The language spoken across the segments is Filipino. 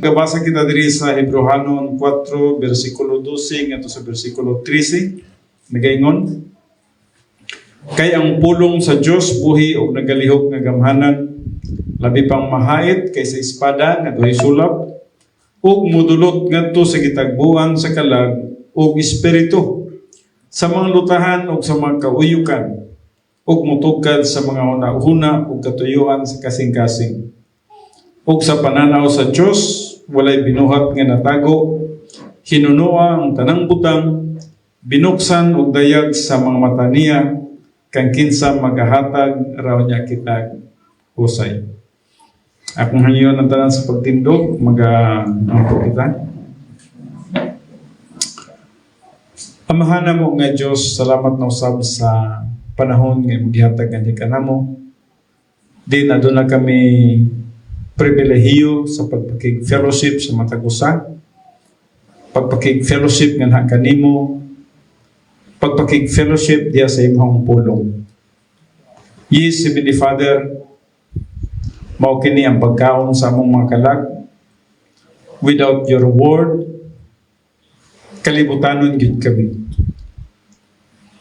Gabasa kita diri sa Hebrehanon 4, versikulo 12 ngadto sa versikulo 13. Nagaingon, kay ang pulong sa Dios buhi og nagalihok nga gamhanan, labi pang mahait kaysa espada nga duhay sulab, ug mudulot ngadto sa gitagbuan sa kalag ug espiritu, sa mga lutahan ug sa mga kauyukan, ug mutugkad sa mga hunahuna ug katuyuan sa kasing-kasing. Ug sa pananaw sa Dios walay binuhat nga natago, hinunoa ang tanang butang, binuksan og dayag sa mga mata niya, kang kinsa magahatag raw niya kitag husay. Akong hangiyon ang tanan sa pagtindog, mag-ampo kita. Amahan mo nga Diyos, salamat na usab sa panahon nga magihatag nga kanamo. Di na doon na kami pribilehiyo sa pagpakig-fellowship sa matag usa, pagpakig-fellowship nga kanimo, pagpakig-fellowship diya sa imong pulong. Yes, Heavenly Father, mao kini ang pagkaon sa among mga kalag. Without your word, kalibutanon gid kami.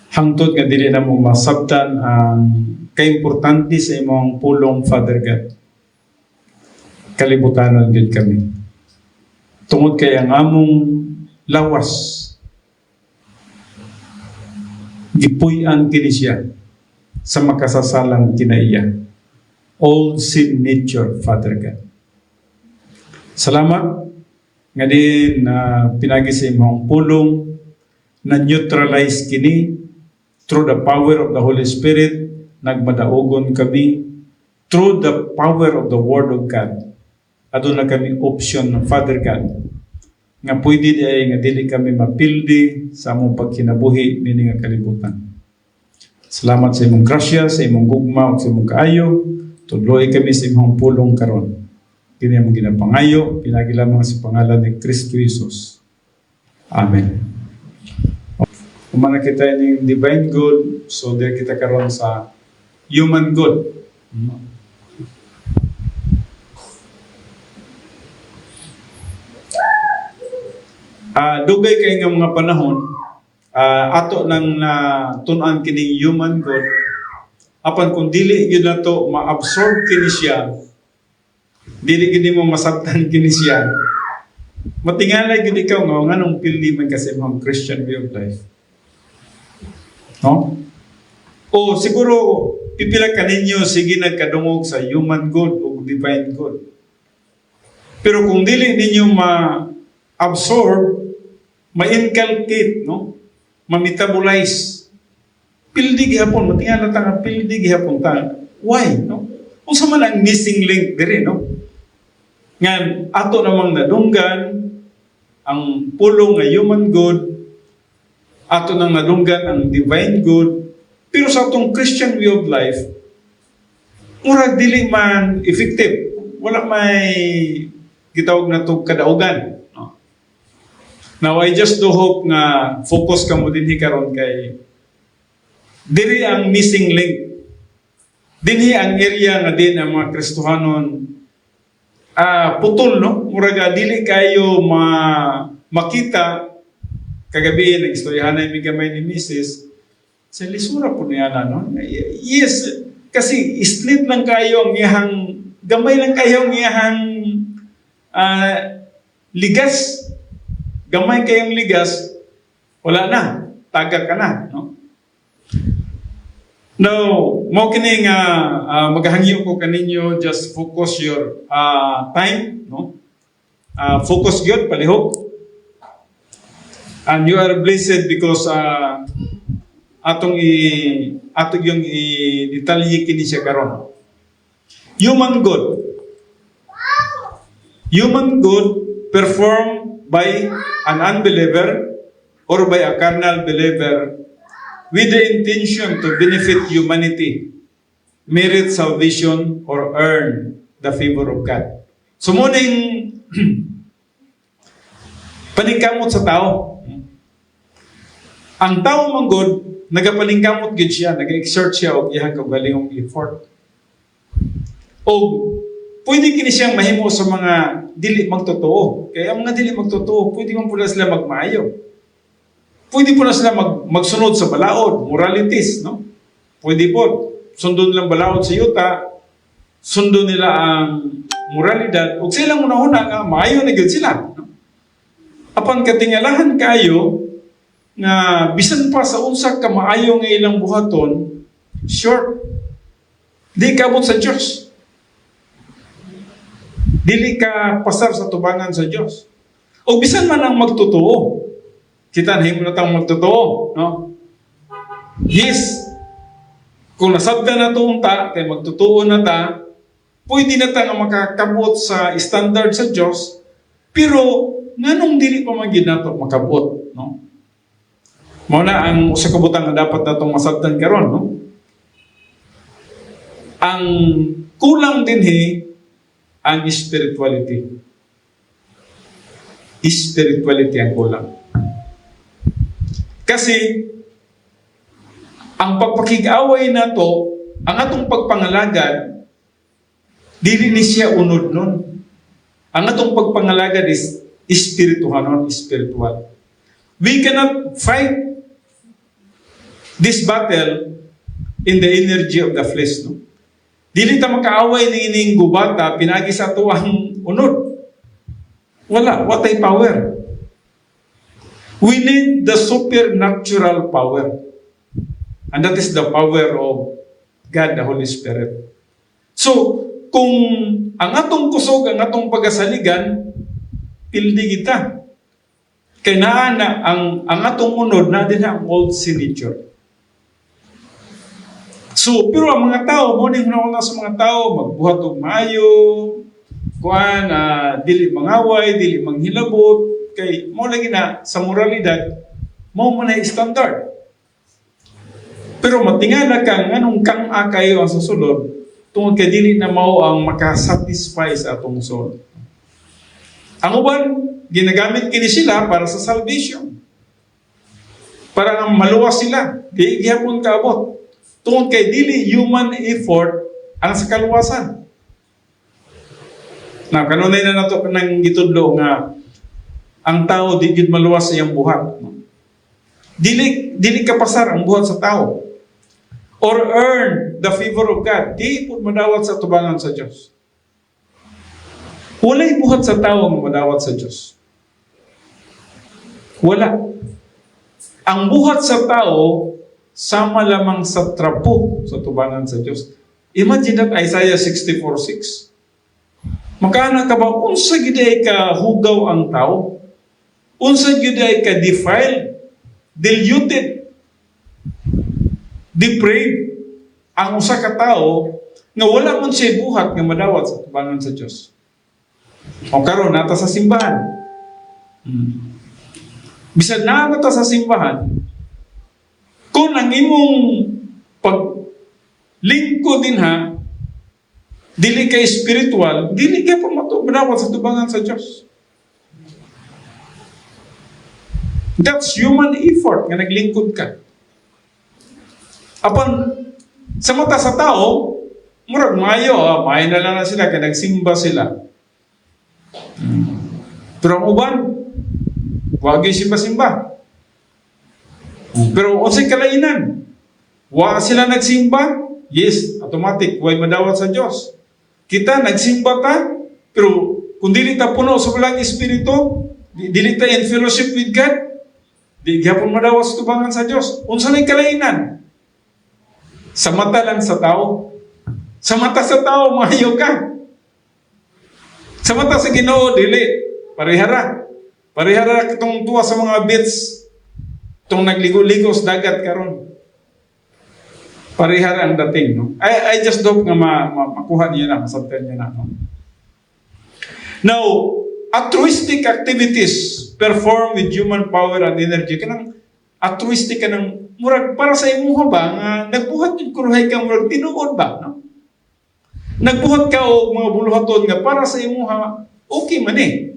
Hangtod nga dili na mo masabtan ang kaimportante sa imong pulong, Father God. Kalibutanon gid kami. Tungod kay ang among lawas, gipuy-an kini siya sa makasasalang kinaiya. Old sin nature, Father God. Salamat nga din na pinagi sa imong pulong na neutralize kini through the power of the Holy Spirit. Nagmadaogon kami through the power of the Word of God. Aduna kami option ng Father God nga pwede di nga dili kami mapildi sa among pagkinabuhi nini nga kalibutan. Salamat sa imong grasya, sa imong gugma ug sa imong kaayo. Tudloy kami sa imong pulong karon. Kini among ginapangayo, pinagi lamang sa pangalan ni Kristo Jesus. Amen. Umana kita ning divine good, so there kita karon sa human good. Dugay kay nga mga panahon, ato nang tun-an kining human good, apan kung dili yun na to ma-absorb kini siya, dili gini mo masabtan kini siya, matingalay gini ikaw nga nung pildi man kasi mga Christian way of life. No? O siguro pipila ka ninyo sige nagkadungog sa human good o divine good. Pero kung dili ninyo ma-absorb, ma-inculcate, no? Ma-metabolize, pildi gihapon, matingala ta nga pildi gihapon ta. Why? No? Kung sa man ang missing link diri, no? Nga ato namang nadunggan ang pulong nga human good, ato nang nadunggan ang divine good, pero sa atong Christian way of life, murag dili man effective. Wala may gitawag na to kadaugan. No? Now, I just do hope nga focus ka mo din karon kay diri ang missing link. Dinhi ang area nga din ang mga Kristohanon putol, no? Muraga dili kayo makita. Kagabi nag-istoryahan na yung gamay ni Mrs. Sa lisura po niya na, no? Yes, kasi split lang kayo ang iyahang, gamay lang kayo ang iyahang ligas. Gamay kayong ligas, wala na. Taga ka na, no? Now, mo kini nga maghangyo ko kaninyo, just focus your time, no? Focus gyud palihog. And you are blessed because atong yung detalye kini siya karon. Human good. Human good performed by an unbeliever or by a carnal believer with the intention to benefit humanity, merit salvation, or earn the favor of God. So muning paningkamot sa tao. Ang tao manggod, nagapaningkamot gid siya, nag-exert siya og iyang kaugalingong effort. O pwede kini siyang mahimo sa mga dili magtotoo. Kaya ang mga dili magtotoo, pwede man pula sila magmaayo. Pwede po na sila magsunod sa balaod, moralities, no? Pwede po, sundon nilang balaod sa yuta, sundon nila ang moralidad, o silang una-una nga, maayo na gud sila. No? Apan katingalahan kayo, nga bisan pa sa unsa ka maayo nga ilang buhaton, short, di kabot sa Diyos. Dili ka pasar sa tubangan sa Diyos. O bisan man ang magtotoo, kita nahimo na tang magtotoo, no? Yes, kung nasabda na to unta, kay magtotoo na ta, pwede na ta nga makakabot sa standard sa Diyos, pero nganong dili pa man gid nato makabot, no? Mao na ang usa ka butang nga dapat natong masabtan karon, no? Ang kulang dinhi ang spirituality. Spirituality ang kulang. Kasi ang pagpakig-away nato, ang atong pagpangalagad, dili ni siya unod nun. Ang atong pagpangalagad is spiritual. We cannot fight this battle in the energy of the flesh, no? Dili ta makaaway ni ining gubata pinagi sa tuwang unod. Wala, what ay power? We need the supernatural power. And that is the power of God, the Holy Spirit. So, kung ang atong kusog, ang atong pagasaligan, pildi kita. Kaya naana, ang atong unod na din ang old sin nature. So, pero ang mga tao, morning na sa mga tao, magbuhat og maayo, kuan, dili mangaway, dili manghilabot, kay mo lagi na sa moralidad, mo man ay standard. Pero matingala ka, nganong kang akayo ang susulod, tungod kay dili na mao ang makasatisfy sa atong soul. Ang uban, ginagamit kini sila para sa salvation. Para nga maluwas sila, di gihapon kaabot. Tungod kay dili human effort ang sa kaluwasan. Na kanunay na nato nang gitudlo nga ang tao di gid maluwas sa iyang buhat. Dili kapasar ang buhat sa tao. Or earn the favor of God. Di pud madawat sa tubangan sa Dios. Walay buhat sa tao nga madawat sa Dios. Wala. Ang buhat sa tao sama lamang sa trapo sa tubangan sa Dios. Imagine that Isaiah 64:6. Makana ka ba unsa gid ay ka hugaw ang tao? Unsa gid ay ka defiled, diluted, depraved ang usa ka tao nga wala man siya buhat nga madawat sa tubangan sa Dios. O karon nata sa simbahan. Bisan na nata sa simbahan, kung ang imong paglingkod din ha, dili kay spiritual, dili ka pa madawat sa tubangan sa Diyos. That's human effort nga naglingkod ka. Apan, sa mata sa tao, murag mayo, maay na lang na sila, kaya nagsimba sila. Pero ang uban, wag yung simba-simba. Pero unsay kalainan? Wa sila nagsimba? Yes, automatic, way madawat sa Dios. Kita nagsimba ta, pero kung dili ta puno sa walang espiritu, dili ta in fellowship with God, di gyapon madawat sa tubangan sa Dios. Unsa nay kalainan? Sa mata lang sa tao. Sa mata sa tao, maayo ka. Sa mata sa Ginoo, dili. Parihara. Parihara itong tuwa sa mga beach. Itong nagligo-ligo sa dagat karon. Parihara ang dating, no? I just hope nga makuha niya na, masabtan niya na, no? Now, altruistic activities performed with human power and energy. Kanang altruistic ka ng murag para sa imuha ba nga nagbuhat yung kuruhay ka murag tinuod ba, no? Nagbuhat ka o mga buluhaton nga para sa imuha, okay man eh.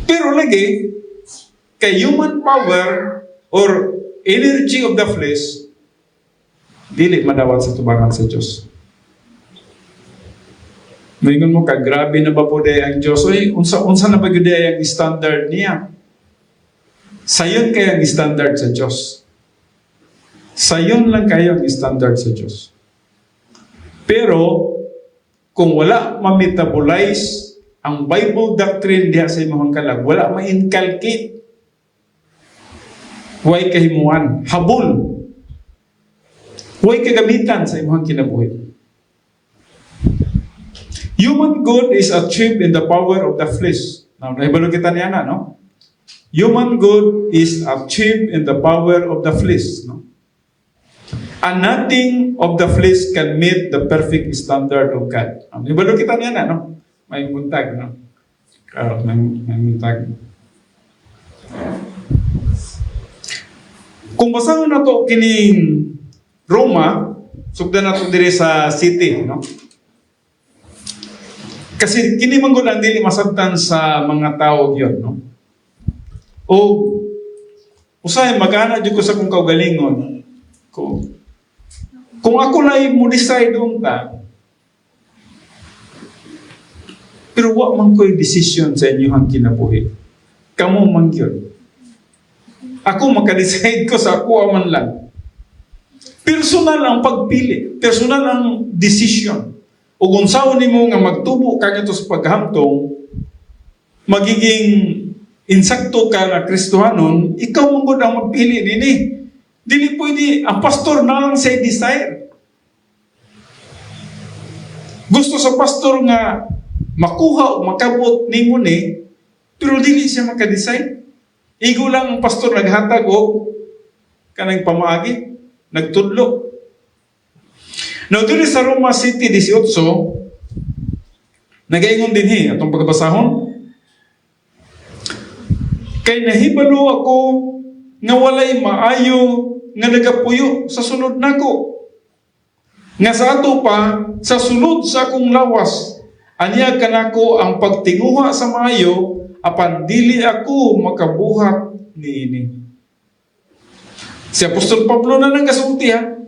Pero lagi, kay human power or energy of the flesh, dili madawat sa tubangan sa Diyos. Maingon mo ka, grabe na ba po day ang Diyos? Uy, unsa na ba yun day ang standard niya? Sayon kaya ang standard sa Diyos. Sayon lang kayo ang standard sa Diyos. Pero, kung wala ma-metabolize ang Bible doctrine diha sa imong kalag, wala ma-inculcate, huwag kahimuan, habol, huwag kagamitan sa imong kinabuhi. Human good is achieved in the power of the flesh. Now, nahibalo kita niya na, no? Human good is achieved in the power of the flesh, no? And nothing of the flesh can meet the perfect standard of God. Nahibalo kita niya na, no? May buntag, no? May buntag. Kung basahan na to kining Roma, sugdan na to diri sa city, no? Kasi kini man gud ang dili masabtan sa mga tao gyud, no? O usay magana jud ko sa kung kaugalingon. Kung ako lay mo decide unta, pero wa man ko'y decision sa inyong kinabuhi. Kamo man gyud. Ako maka-decide ko sa ako man lang. Personal ang pagpili, personal ang decision. O kung saan nimo nga magtubo ka nito sa paghamtong, magiging insakto ka na Kristohanon, ikaw mong gud ang magpili nini. Dili pwede, ang pastor na lang say desire. Gusto sa pastor nga makuha o makabot nimo ni, pero dili siya maka-decide. Igo lang ang pastor naghatag o kanang pamaagi, nagtudlo. Now, dito sa Roma City 18, nagaingon din atong pagbasahon. Kay nahibalo ako nga walay maayo nga nagapuyo sa sunod nako. Nga sa ato pa, sa sunod sa akong lawas, aniya kanako ang pagtinguha sa maayo, apan dili ako makabuhat niini. Si Apostol Pablo na nang kasulti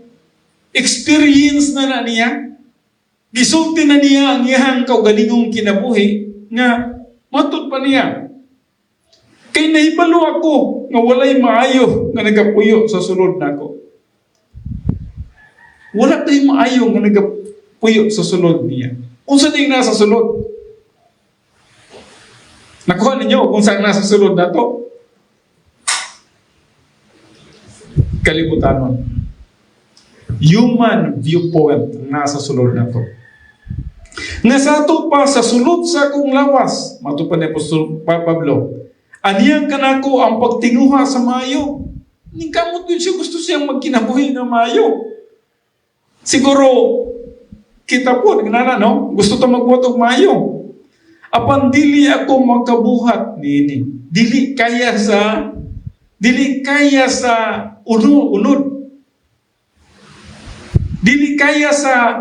experience na niya. Gisulti na niya ang iyang kaugalingong kinabuhi nga matod pa niya. Kay nahibalo ako nga walay maayo nga nagapuyo sa sulod nako. Wala tayong maayo nga nagapuyo sa sulod niya. Unsa ding nasa sulod? Nakuha ninyo kung saan nasa sulod na to? Kalibutanon. Human viewpoint ang nasa sulod na to. Nga sa ato pa, sa sulod sa akong lawas, matupad ni Apostol Pablo, aniyang kanako ang pagtinguha sa maayo. Ning kamot yun siya, gusto siyang magkinabuhi na maayo. Siguro, kita po, nagnana, no? Gusto ta magbuhat og maayo. Apan dili ako makabuhat nini. Dili kaya sa unod. Dili kaya sa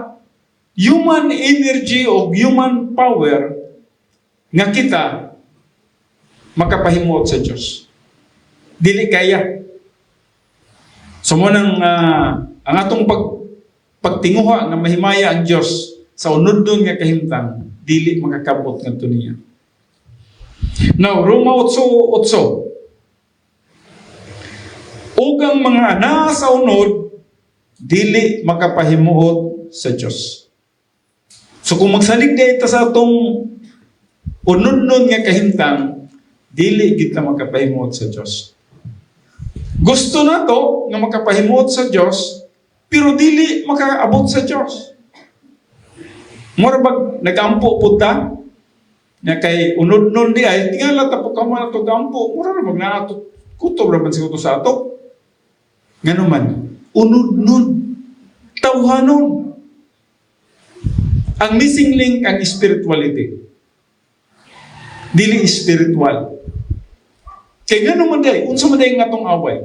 human energy o human power nga kita makapahimuot sa Diyos. Dili kaya. So mo nang ang atong pagtinguha nga mahimaya ang Diyos sa unod nga kahimtang, dili makakabot ngadto niya. Now, Roma 8:8. Ug ang mga ana sa unod dili makapahimuot sa Diyos. So kung magsalig dito sa atong unod-unod nga kahimtang, dili kita makapahimuot sa Diyos. Gusto na to nga makapahimuot sa Diyos, pero dili makaabot sa Diyos. Mura bag nagampo po ta, nga kay unod-unod di ay, tingala ta po ka man ito gampo, mura na magnato, kutob naman siguro sa ato. Nga naman, unod-unod, tawhanon. Ang missing link ang spirituality. Dili spiritual. Kaya nga naman day, unsa man day nga atong away?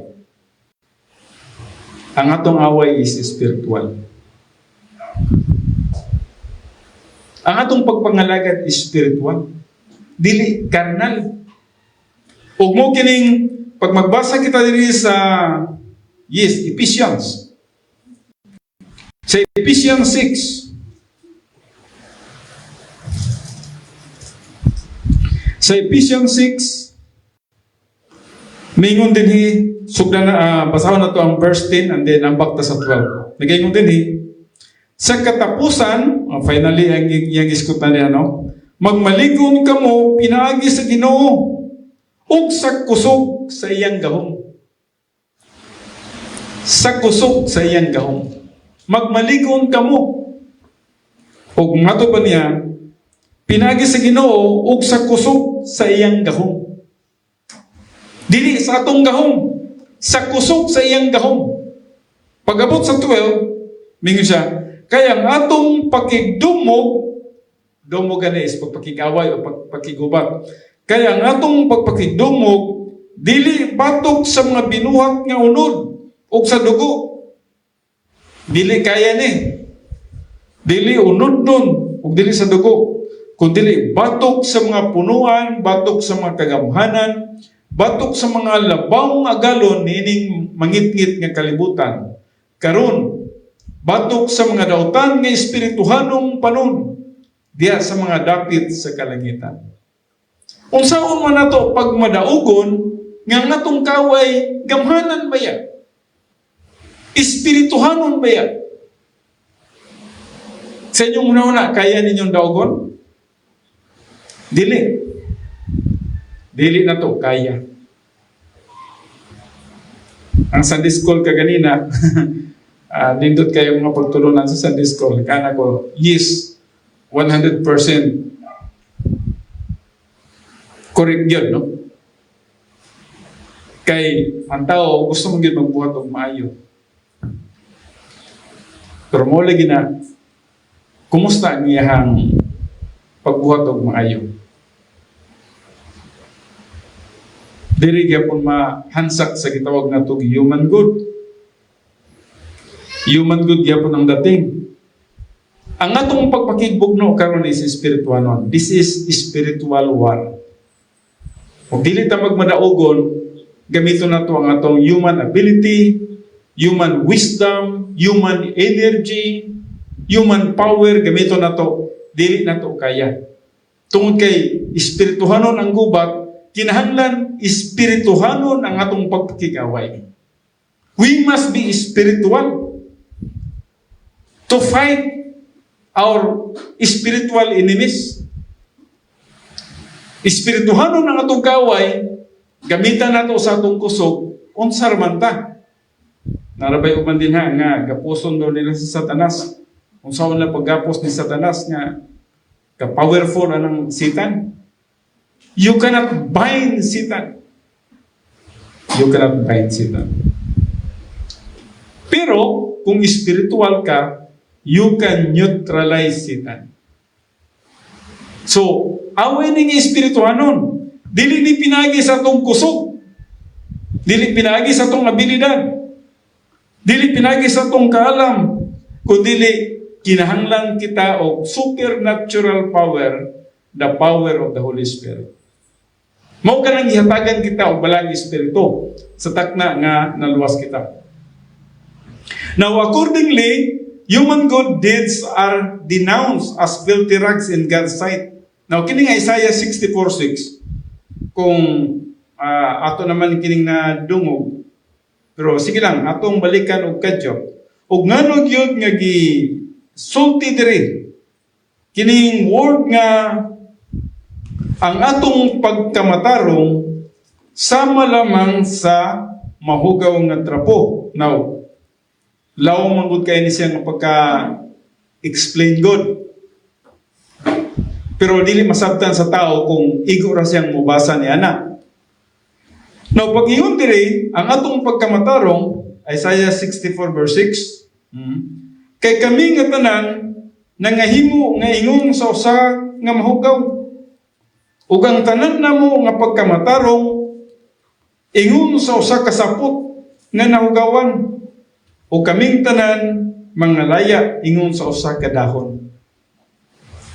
Ang atong away is spiritual. Ang atong pagpangalagad is spiritual. Dili carnal. Ug mo kining pag magbasa kita diri sa Ephesians. Sa Ephesians 6. Sa Ephesians 6, mingon din sugda na, basahon na to ang verse 10 and then ambak ta sa 12. Nagaingon din sa katapusan, finally, ang iskutan niya, no? Magmaligon ka mo, pinaagi sa Ginoo, ug sa kusog sa iyang gahom. Sa kusog sa iyang gahom. Magmaligon ka mo. Ug mato pa niya, pinaagi sa Ginoo, ug sa kusog sa iyang gahom. Dili sa atong gahom, sa kusog sa iyang gahom. Pag-abot sa 12, mingon siya, kaya ang atong pakigdumog, dumog is pagpakigaway o pagkigubat. Kaya ang atong pagpakigdumog, dili batok sa mga binuhat nga unod o sa dugo. Dili kaya ni. Dili unod nun o dili sa dugo. Kundi batok sa mga punuan, batok sa mga kagamhanan, batok sa mga labaw nga galon nining mangitngit nga kalibutan. Karon, batok sa mga dautan nga espirituhanong panon diya sa mga dapit sa kalangitan. Unsaon man nato pag madaugon nga ngatong kaway gamhanan ba ya? Espirituhanon ba ya? Sa inyong una-una, kaya ninyong daugon? Dili. Dili na to, kaya. Ang Sunday school kaganina, nindot kayo mga pagtulunan sa Sunday school. Kana ko, yes, 100% correct yun, no? Kay ang tao, gusto mong yun magbuhat o maayo. Pero mo lagi na, kumusta ang iyahang pagbuhat o maayo? Diri gyapon mahansak sa gitawag na ito human good. Human good gyapon ang dating. Ang atong pagpakigbugno karon is spiritual. This is spiritual war. Kung dili ta magmadaogon, gamiton nato ang atong human ability, human wisdom, human energy, human power, gamiton nato, dili nato kaya. Tungod kay espirituhanon ang gubat, kinahanglan espirituhanon ang atong pagpakigaway. We must be spiritual to fight our spiritual enemies. Espirituhanon ang atong kaway, gamitan nato sa atong kusog, unsar man ta. Narabay uman din nga gapuson daw nila si Satanas. Unsaon na paggapos ni Satanas nga ka-powerful anang Satan. You cannot bind Satan. You cannot bind Satan. Pero kung spiritual ka, you can neutralize Satan. So, away ning espirituhanon. Dili ni pinagi sa atong kusog. Dili pinagi sa atong abilidad. Dili pinagi sa atong kaalam. Kundi kinahanglan kita og supernatural power, the power of the Holy Spirit. Mao kanang gihatagan kita og balang espiritu sa takna nga naluwas kita. Now, accordingly, human good deeds are denounced as filthy rags in God's sight. Now, kining Isaiah 64:6, kung ato naman kining na dungog, pero sige lang, atong balikan og kadyo. Og ngano gyud nga sulti diri kining word nga ang atong pagkamatarong sama lamang sa mahugaw nga trapo. Now, law manggod kay ni siya nga pagka-explain good. Pero dili masabtan sa tao kung igo ra siyang mubasa ni ana. Now, pag-ingon diri, ang atong pagkamatarong, Isaiah 64:6, kay kami nga tanan nangahimo nga ingon sa usa nga mahugaw. Ug ang tanan namo nga pagkamatarong ingon sa usa ka sapot nga nahugawan. O kaming tanan mangalaya ingon sa usa ka dahon.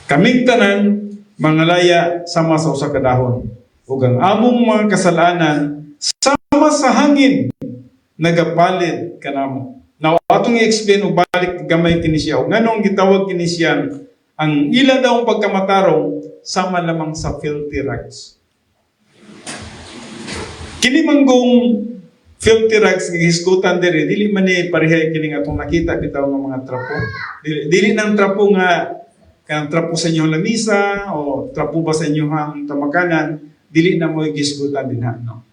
Kaming tanan mangalaya sama sa usa ka dahon. Ug ang among mga kasalanan sama sa hangin nagapalit kanamo. Now atong i-explain og balik gamay kini siya. Ug nganong gitawag kini siya ang ila daw pagkamatarong sama lamang sa filthy rags. Kini manggong filthy rags nga hisgutan diri dili man ni pareha kini nga atong nakita bitaw nga mga trapo. Dili nang trapo nga kanang trapo sa inyong lamisa o trapo ba sa inyong tamakanan, dili na mo hisgutan dinha, no.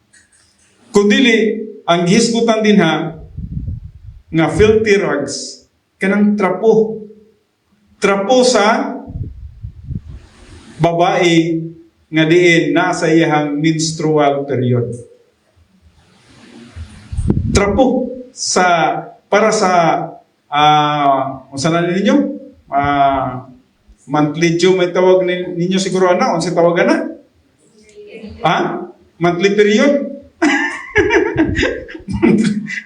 Kun dili ang hisgutan dinha nga filthy rags kanang trapo. Trapo sa babae nga diin nasa iyang menstrual period. Trapo sa para sa unsa na ninyo? Monthly due may tawag ninyo siguro ana, unsa tawagan na? Monthly period?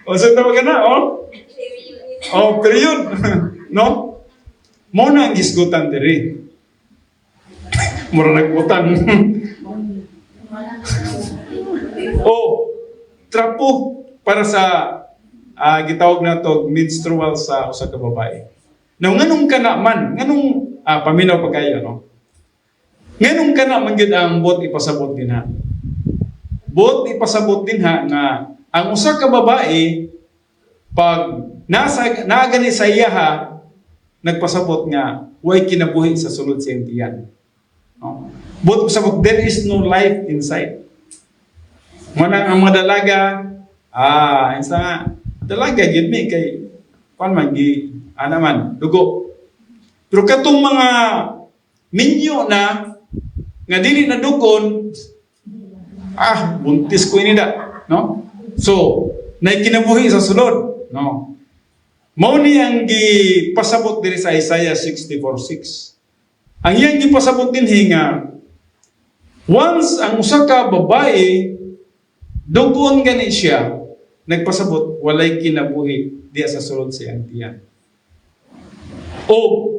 Unsa tawagan na? Period. No? Mo na ang gisgutan diri. Mura nagutang. Trapo para sa gitawag nato menstrual sa usa ka babae. Now nganong kana man, nganong paminaw pa kayo, no? Nganong kana man gyud ang bot ipasabot dinha. Bot ipasabot dinha nga ang usa ka babae pag naagani sa iyaha nagpasabot nga way kinabuhi sa sulod sa iyang tiyan. No? Bot ipasabot there is no life inside. Manang ang mga dalaga insa nga dalaga gyud mi kay pan man man dugo. Pero katong mga minyo na nga dili na dukon buntis ko ini da, no? So nay kinabuhi sa sulod, no? Mao ni ang gipasabot diri sa Isaiah 64:6. Ang iyang gipasabot dinhi nga once ang usa ka babae dugon gani siya, nagpasabot walay kinabuhi diya sa sulod sa iyang tiyan. O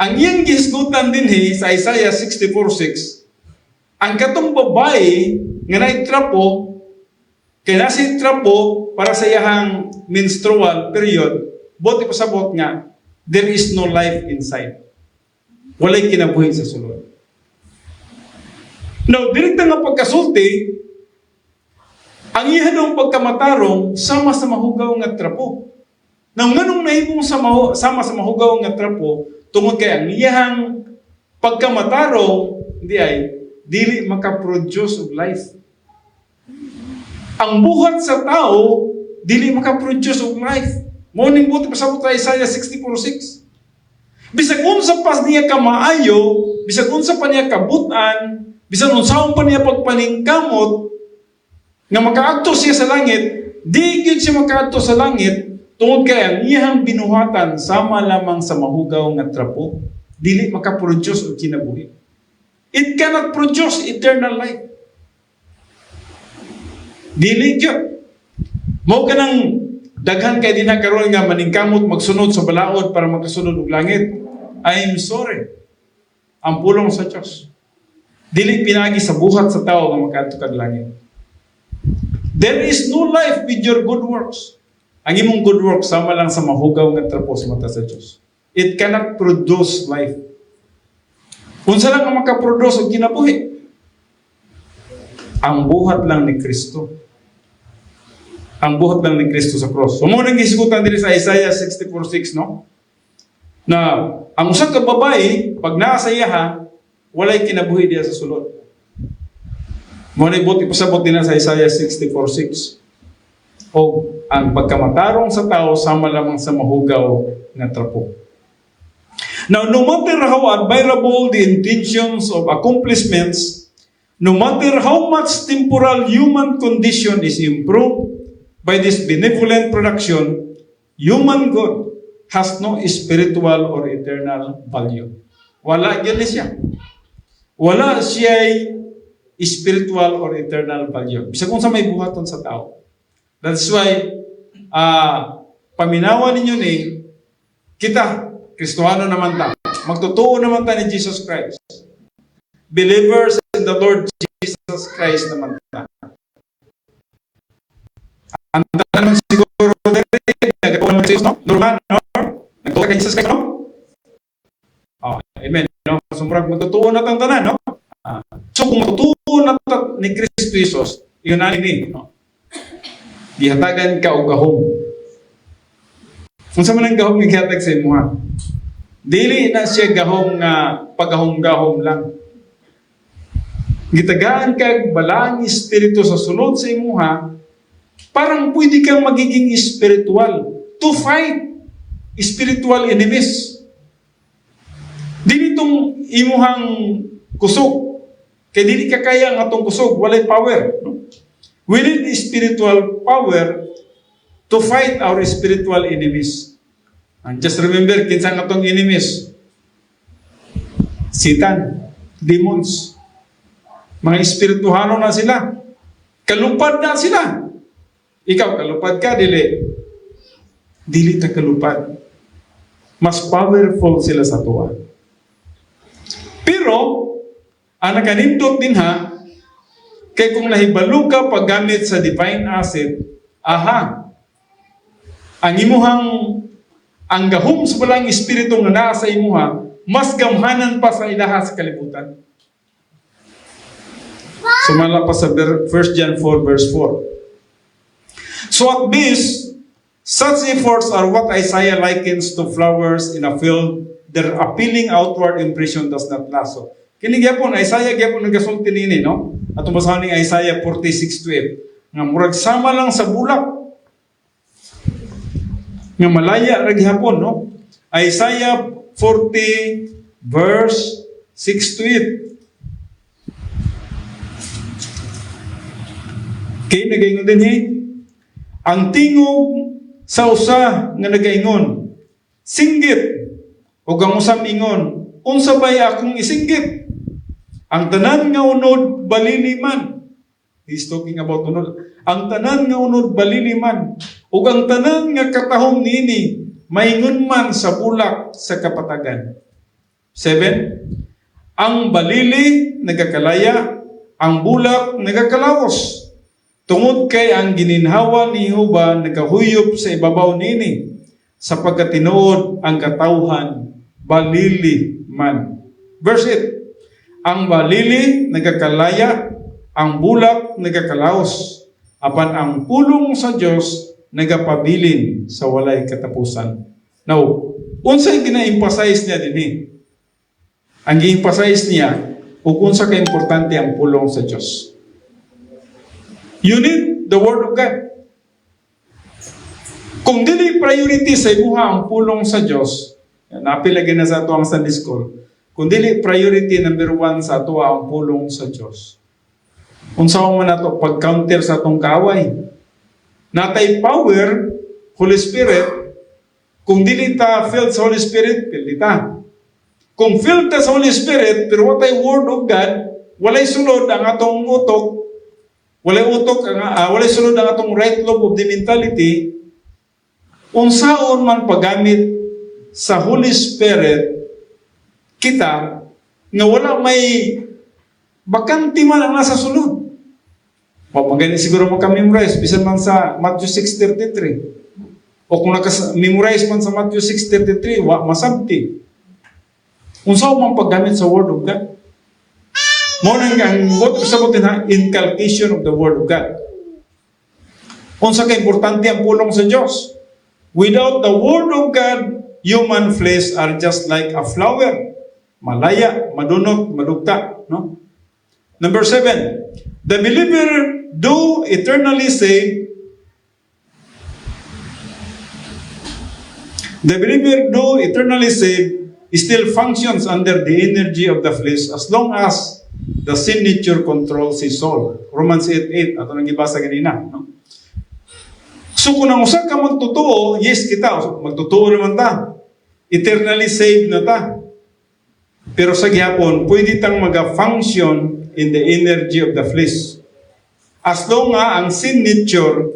ang iyang gisgutan dinhi sa Isaiah 64:6, ang katong babae nga naay trapo kay nasi trapo para sa iyang menstrual period, bot ipasabot nga there is no life inside. Walay kinabuhi sa sulod. Now, direkta nga pagkasulti, ang ihadong pagkamatarong sama sa mahugaw nga trapo. Nang nganong nahimong sama sa mahugaw nga trapo, tungod kay ang iyang pagkamatarong dili makaproduce of life. Ang buhat sa tao dili makaproduce of life. Mao ning buti pasabot sa Isaiah 64:6. Bisag unsa pas niya ka maayo, bisag unsa pa niya kabutan, bisag unsaon pa niya pagpaningkamot nga makaadto siya sa langit, di gyud siya makaadto sa langit tungod kay ang iyang binuhatan sama lamang sa mahugaw nga trapo, dili makaproduce og kinabuhi. It cannot produce eternal life. Dili gyud. Mao kanang daghan kay dinha karon nga maningkamot magsunod sa balaod para makasunod og langit. I'm sorry. Ang pulong sa Dios dili pinagi sa buhat sa tao nga makaadto kag langit. There is no life with your good works. Ang imong good works sama lang sa mahugaw nga trapo sa mata sa Dios. It cannot produce life. Unsa lang ang makaproduce og kinabuhi? Ang buhat lang ni Kristo. Ang buhat lang ni Kristo sa cross. So mo nang gisgutan diri sa Isaiah 64:6, no? Na ang usa ka babae pag naa sa iyaha walay kinabuhi diya sa sulod. Mo ni buti pasabot din sa Isaiah 64:6. O ang pagkamatarong sa tao sama lamang sa mahugaw nga trapo. Now, no matter how admirable the intentions of accomplishments, no matter how much temporal human condition is improved by this benevolent production, human God has no spiritual or eternal value. Wala yun siya. Wala siya spiritual or eternal value. Bisa kung sa may buhaton sa tao. That's why, paminawan ninyo ni, kita, Kristohano naman ta. Magtotoo naman ta ni Jesus Christ. Believers in the Lord Jesus Christ naman ta. Ang tanong siguro dito, nagkakuha naman si Jesus, no? Norman, no? Nagtuwa kay Jesus Christ, no? Amen. No? So, magtotoo na tang tanan, no? So, kung magtotoo na ni Kristo Jesus, Yun na ni. No? Gihatagan ka o gahom. Kung sa man ang gahom nga gihatag sa imuha, dili na siya gahom nga pagahom-gahom lang. Gitagaan kag balaang espiritu sa sulod sa imuha, parang pwede kang magiging spiritual to fight spiritual enemies. Dili itong imuhang kusog. Kaya dili ka kaya ang atong kusog, walay power. No? We need spiritual power to fight our spiritual enemies. And just remember, kinsa ang atong enemies? Satan, demons. Mga espirituhano na sila. Kalupad na sila. Ikaw, kalupad ka, dili. Dili ta kalupad. Mas powerful sila sa tuwa. Pero, ang nakanindot din ha, kay kung nahibalo ka paggamit sa divine asset, ang imuhang, ang gahom sa balang espiritu nga naa sa imuha, mas gamhanan pa sa ilaha sa kalibutan. Sumala pa sa 1 John 4 verse 4. So at this, such efforts are what Isaiah likens to flowers in a field. Their appealing outward impression does not last. So, kini gyapon Isaiah gyapon nagasulti nini, no? Atong basahan ni Isaiah 46:12. Nga murag sama lang sa bulak. Nga malaya ra gihapon, no? Isaiah 40 verse 6 to 8. Kay nagaingon din ang tingog sa usa nga nagaingon, singgit, o ang usam ingon, unsa bay akong isinggit? Ang tanan nga unod baliliman. He's talking about unod. Ang tanan nga unod baliliman, ug ang tanan nga katahom niini maingon man sa bulak sa kapatagan. 7. Ang balili nagakalaya, ang bulak nagakalaos. Tungod kay ang gininhawa ni Jehova nagahuyop sa ibabaw nini, sapagkat tinuod ang katawhan balili man. Verse 8. Ang balili nagakalaya, ang bulak nagakalaos, apan ang pulong sa Dios nagapabilin sa walay katapusan. Now, unsay gina-emphasize niya dinhi? Ang gi-emphasize niya ug unsa ka importante ang pulong sa Dios. You need the Word of God. Kung dili priority sa imuha ang pulong sa Dios, napilagay na sa ato ang Sunday School, kung dili priority number 1 sa ato ang pulong sa Dios, unsa man nato pag-counter sa atong kaaway? Natay power, Holy Spirit, kung dili ta filled sa Holy Spirit, filled ta. Kung filled ta sa Holy Spirit, pero watay Word of God, walay sulod ang atong utok, walay sulod ang atong right lobe of the mentality, unsaon man paggamit sa Holy Spirit, kita, nga wala may bakanti man ang nasa sulod. Magani siguro makamemorize, bisan man sa Matthew 6:33. O kung naka-memorize man sa Matthew 6:33, masabti. Unsaon man paggamit sa Word of God? Mo nang ang what sabotin ha, inculcation of the Word of God. Unsa ka importante ang pulong sa Dios? Without the Word of God, human flesh are just like a flower. Malaya, madunot, madugta, no? Number 7, the believer do eternally save. The believer do eternally save still functions under the energy of the flesh as long as the sin nature controls his soul. Romans 8:8, ato nang gibasa ganina, no? So kung ang usa ka magtotoo, yes kita, magtotoo naman ta. Eternally saved na ta. Pero sa gihapon, pwede tang maga-function in the energy of the flesh. As long nga ang sin nature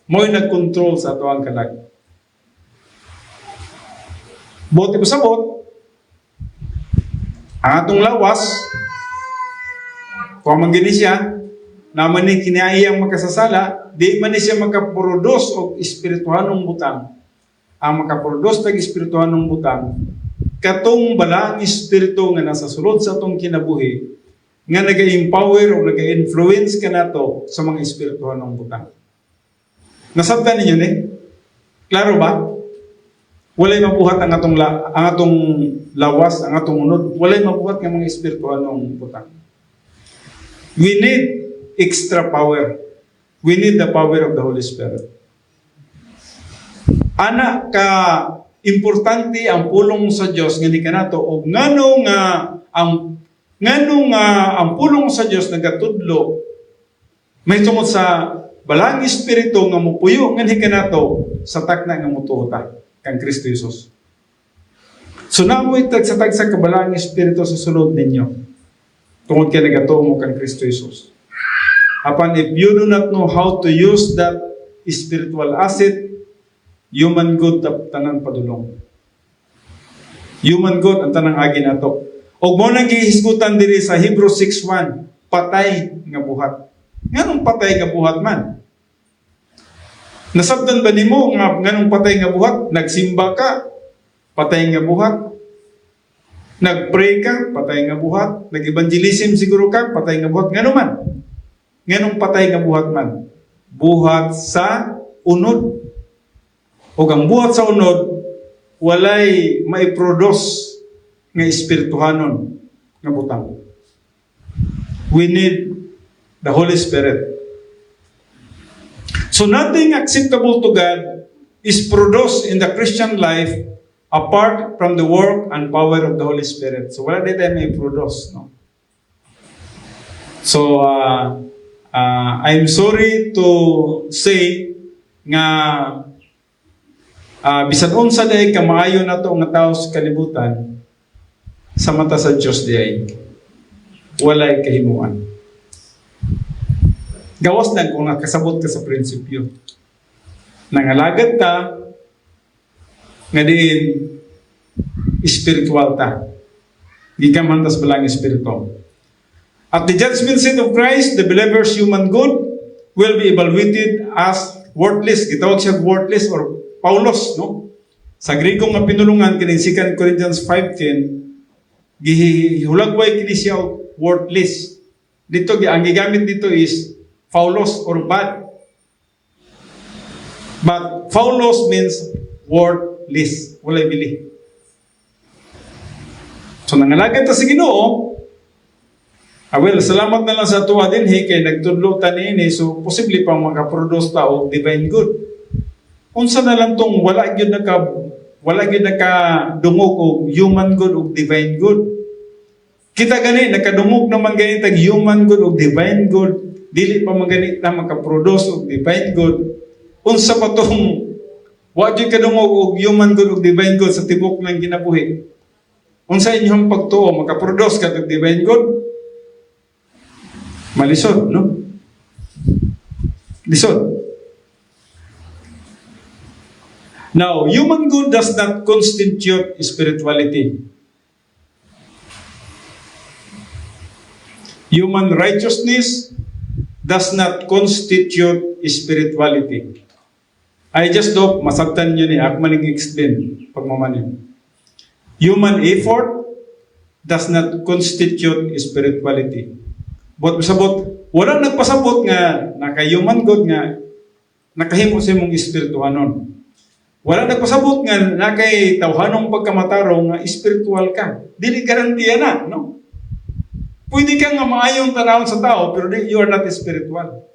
mo'y nag-control sa ato ang kalag. Buti pa sabot, ang atong lawas, kung man gini siya, naman ni kinaiyang makasasala, di man ni siya makaproduce og espirituhanong butang. Ang makaproduce tag espirituhanong butang, katong balaang espiritu nga nasa sulod sa atong kinabuhi, nga nag-empower o nag-influence ka nato sa mga espirituhan ng butang. Nasabtan ninyo ni? Klaro ba? Walay mabuhat ang atong lawas, ang atong unod. Walay mabuhat ng mga espirituhan ng butang. We need extra power. We need the power of the Holy Spirit. Ana ka importante ang pulong sa Dios nga di kanato og nganong ang pulong sa Dios nagatudlo may tungod sa balang espiritu nga mopuyo nga di kanato sa takna nga motuota kang Kristo Jesus. So namoy tag sa kabalang espiritu sa sulod ninyo tungod kay nagatuo mo kang Kristo Jesus. Apan if you do not know how to use that spiritual asset, human good tanan padulong. Human good ang tanang agi nato. Og mo nang gihisgutan diri sa Hebrews 6:1, patay nga buhat. Nganong patay nga buhat man? Nasabtan ba nimo nga nganong patay nga buhat? Nagsimba ka, patay nga buhat. Nagpray ka, patay nga buhat. Nag-evangelism siguro ka, patay nga buhat. Ngano man? Nganong patay nga buhat man? Buhat sa unod. O ang buhat sa unod, walay maiproduce nga espirituhanon nga butang. We need the Holy Spirit. So nothing acceptable to God is produced in the Christian life apart from the work and power of the Holy Spirit. So wala din tayo may produce, no? So I'm sorry to say nga bisan unsa day kamaayo nato nga tawo sa kalibutan sa mata sa Dios diay walay kahimuan. Gawas lang kung nakasabot ka sa prinsipyo. Nangalagad ta nga diin spiritual ta. Di ka man tas balang espiritu. At the judgment seat of Christ, the believer's human good will be evaluated as worthless. Gitawag siya worthless or Paulos, no? Sa Griego nga pinulungan kining 2 Corinthians 5:10, gihulagway kini siya worthless. Dito ang gigamit dito is Paulos or bad. But Paulos means worthless. Walay bili. So nangalagad ta sa Ginoo. Well, salamat na lang sa tuwa din kay nagtudlo ta niini so posible pang makaproduce ta og divine good. Unsa na lang tong wala gyud naka dungog og human good og divine good. Kita gani nakadungog naman gani tag human good og divine good, dili pa man gani ta makaproduce og divine good. Unsa pa tong wa gyud kadungog og human good og divine good sa tibok ng kinabuhi? Unsa inyong pagtuo makaproduce ka og divine good? Malisod, no? Lisod. Now, human good does not constitute spirituality. Human righteousness does not constitute spirituality. I just hope masabtan nyo ni ako manig-explain pagmamanin. Human effort does not constitute spirituality. But pasabot, walang nagpasabot nga naka-human good nga nakahimo sa imong espirituhanon. Wala nagpasabot nga nakay tawhanong pagkamatarong nga espiritual ka. Dili garantiya na, no? Pwede kang nga maayong tanawon sa tao, pero you are not spiritual.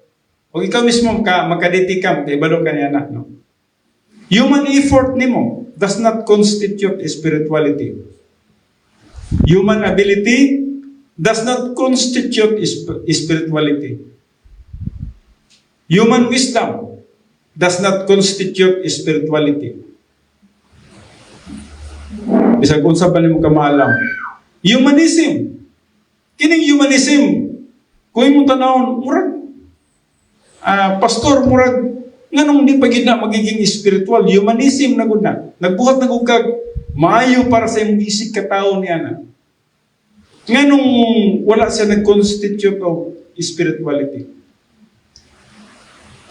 O ikaw mismo makaditi ka, ibalo ka niya na, no? Human effort nimo does not constitute spirituality. Human ability does not constitute spirituality. Human wisdom does not constitute spirituality. Bisag unsa pa nimo ka maalam. Humanism. Kining humanism, kung imong tanawon, murag pastor, murag nganong di pa gid na magiging spiritual. Humanism na gud na. Nagbuhat na gud kag maayo para sa imong isig ka tawo niya na. Nganong wala siya nag-constitute of spirituality.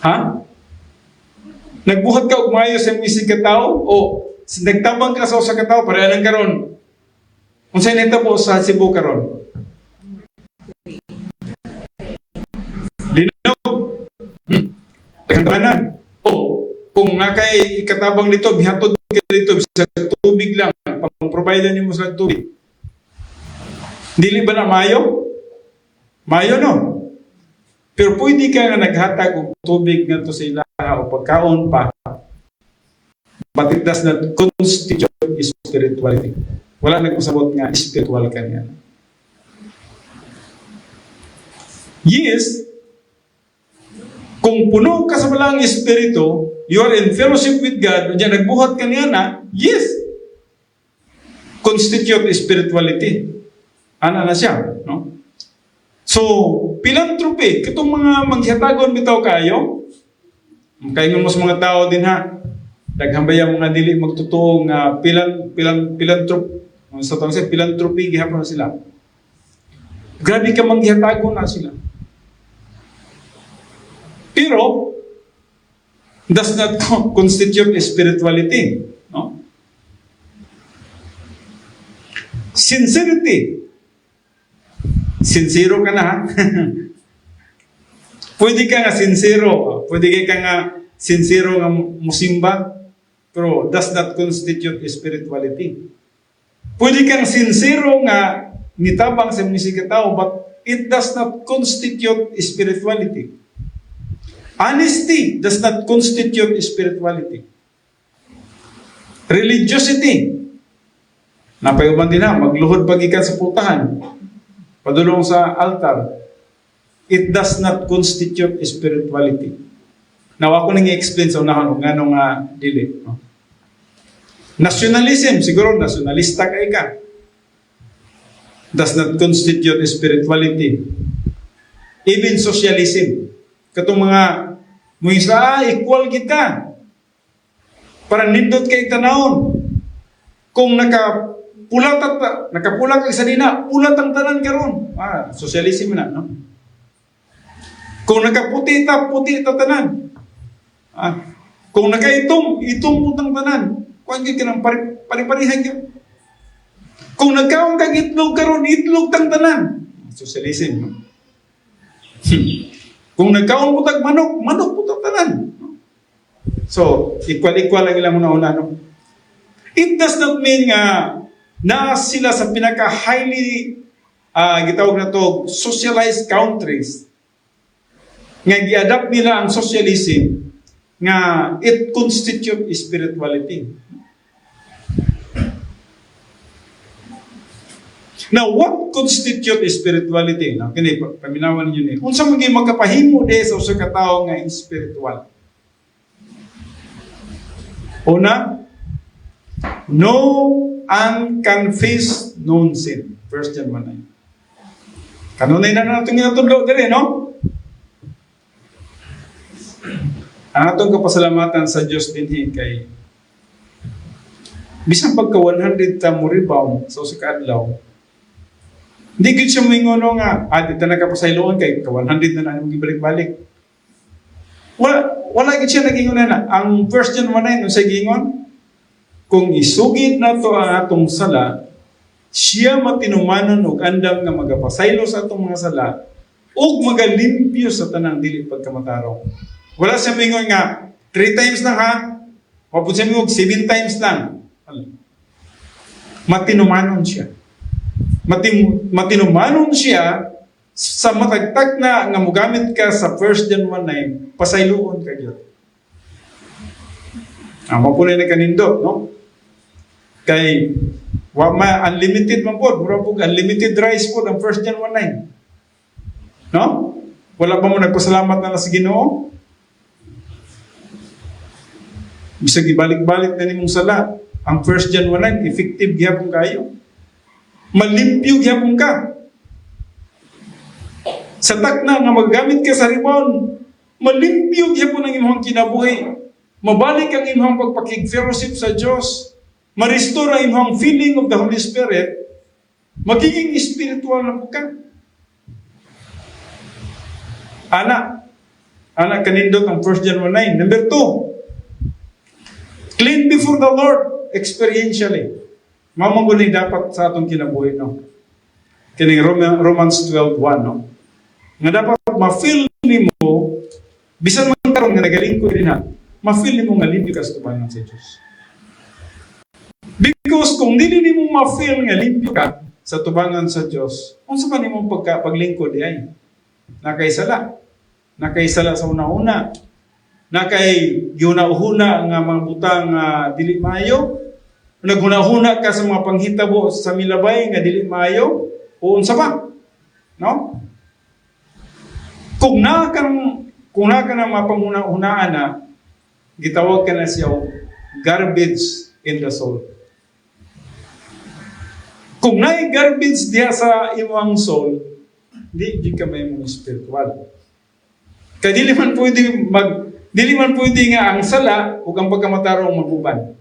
Ha? Nagbuhat ka og maayo sa imong isig ka tawo o nagtabang ka sa usa ka tawo para lang karon. Unsay nahitabo sa Cebu karon? Tanan. O, kung nakay ikatabang nito, bihatod ka dito, sa tubig lang, pang-provide niyo mo sa tubig. Dili ba na mayo? Mayo, no? Pero pwede ka nga naghatag og tubig nga to sa ilaha o pagkaon pa. But it does not constitute spirituality. Wala nagpasabot nga spiritual ka niya. Yes, kung puno ka sa malang espiritu, you are in fellowship with God, diyan nagbuhat ka niya na, yes, constitute spirituality. Ana na siya, no? So, philanthropy, katong mga maghihatagon bitaw kayo, kayo mas mga tao din ha, naghambay ang mga dili magtutuong philanthropy, gihapon na sila. Grabe ka manghihatagon na sila. Pero, does not constitute spirituality. No? Sincerity. Sincero ka na, ha? Pwede ka nga sincero. Pwede ka nga sincero nga musimba. Pero does not constitute spirituality. Pwede kang sincero nga nitabang sa mga tao, but it does not constitute spirituality. Honesty does not constitute spirituality. Religiosity. Napayuban din na, magluhod pagikan sa putahan. Padulong sa altar. It does not constitute spirituality. Now, ako nang i-explain sa unahan kung anong dili. No? Nationalism, siguro nationalista ka. Does not constitute spirituality. Even socialism. Katong mga muisa, equal kita. Para nindot kay tanawon. Kung nakapulat ka sa dina, pulat ang tanan karon. Socialism na, no? Kung nakaputi ta, puti ta tanan. Kung nakaitom, itom putang tanan. Kuan gyud kanang pari-parihan gyud. Kung nagkaon kag itlog karon, itlog tang tanan. Socialism, no? Kung nagkaon mo tag manok, manok putang tanan. So, equal ang ilang una-una, no? It does not mean nga na sila sa pinaka-highly gitawag na to socialized countries nga gi-adapt nila ang socialism nga it constitute spirituality. Now, what constitute spirituality? Now, kini paminawan niyo ni. Unsa man gyud magkapahimo de sa usa ka tawo nga spiritual? Una, no unconfessed known sin. 1 John 1:9. Kanunay na natin ginatudlo dire, no? Ang atong kapasalamatan sa Diyos dinhi kay bisan pagka 100 ta mo rebound sa usa ka adlaw. Hindi gid siya moingon nga, dito na ka pasayloon kay ka 100 na nang gibalik-balik. Wala gid siya nagingon na. Ang 1 John 1:9 unsay gingon? Kung isugid na to ang atong sala, siya matinumanon og andam nga magapasaylo sa atong mga sala ug magalimpyo sa tanang dili pagkamatarong. Wala siya mingon nga 3 times lang ha. Wapud siya mingon 7 times lang. Matinumanon siya. Matinumanon siya sa matagtag na nga mogamit ka sa 1 John 1:9, pasayloon ka gyud. Mapunay na kanindot, no? Kay unlimited man po, unlimited rice po ang 1 John 1:9. No? Wala ba mo nagpasalamat na sa Ginoo? Bisag ibalik-balik na nimong sala. Ang 1 John 1:9, effective gyapon kayo. Malimpyo gyapon ka. Sa takna nga magagamit ka sa rebound, malimpyo gyapon ang imong kinabuhi. Mabalik ang imong pagpakig-fellowship sa Diyos. Ma-restore ang imong feeling of the Holy Spirit. Magiging spiritual na po ka. Anak kanindot ang 1 John 1:9. Number 2, clean before the Lord experientially. Mamangguni dapat sa atong kinabuhi, no? Kining Romans 12:1, no? Nga dapat ma-feel nimo bisan man karon nga nagalingkod din ha, ma-feel nimo nga limpyo ka sa tubangan sa Dios. Because kung dili nimo ma-feel nga limpyo ka sa tubangan sa Dios, unsa pa nimo paglingkod ay? Nakaisala sa una-una. Nakay giuna-uhuna nga mga butang dili maayo. Naghuna-huna ka sa mga panghitabo sa milabay nga dili maayo. O unsa ba? No? Kung na ka ng mapanghuna-hunaan na, gitawag ka na siya garbage in the soul. Kung na'y garbage diya sa imong soul, di ka may mong spiritual. Kaya dili man pwede nga ang sala ug ang pagkamatarong maguban.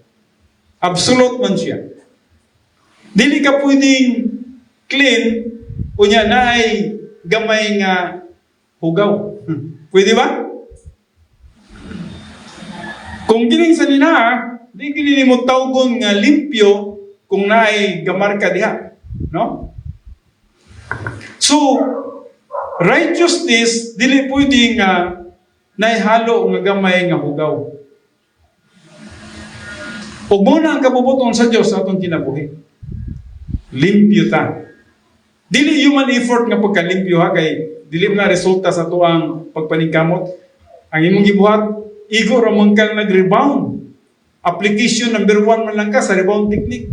Absolute man siya. Dili ka pwedeng clean unya naay gamay nga hugaw. Pwede ba? Kung gining sa nina, di gini mo tawgon nga limpyo kung naay gamar ka diha, no? So, righteousness dili pwede nga naihalo nga gamay nga hugaw. Ug muna ang kabubuton sa Dios sa atong kinabuhi. Limpyo ta. Dili human effort nga pagkalimpyo ha kay dili na resulta sa tuang pagpaningkamot. Ang imong gibuhat, igo ra man kang nag-rebound. Application number 1 man lang ka sa rebound technique.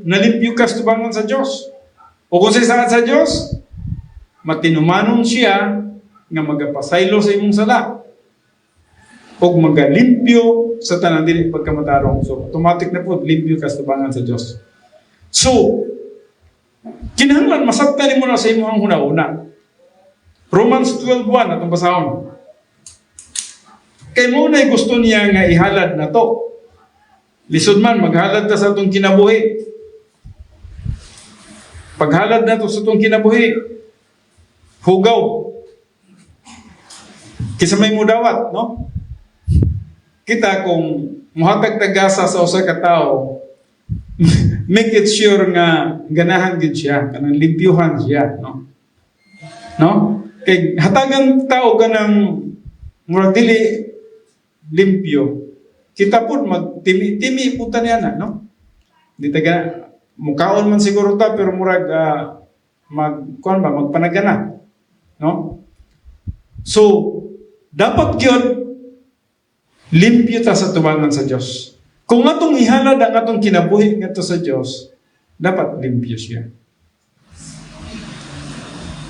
Nalimpyo ka sa tubangan sa Dios. O kung sa Dios, matinumanon siya nga magapasaylo sa imong sala o magalimpyo sa tanan dili pagkamatarong. So automatic na po limpyo ka sa tubangan sa Dios. So kinahanglan masabtan nimo na sa imong hunahuna. Romans 12:1 atong basahon. Kay mo na gusto niya nga ihalad na to. Lisod man maghalad ta sa atong kinabuhi. Paghalad na to sa atong kinabuhi, hugaw. Kisa may mudawat, no? Kita kung muhatag tagasa sa usa ka tawo, make it sure nga ganahan gid siya, kanang limpyuhan siya, no? No? Kay hatagan tao kanang murag dili limpyo. Kita pud magtimi-timi puta niya na, no? Di taga mukaon man siguro ta pero murag magpanagana, no? So dapat gyud limpyo ta sa tubangan sa Dios. Kung atong ihalad ang atong kinabuhi ngadto sa Dios, dapat limpyo siya.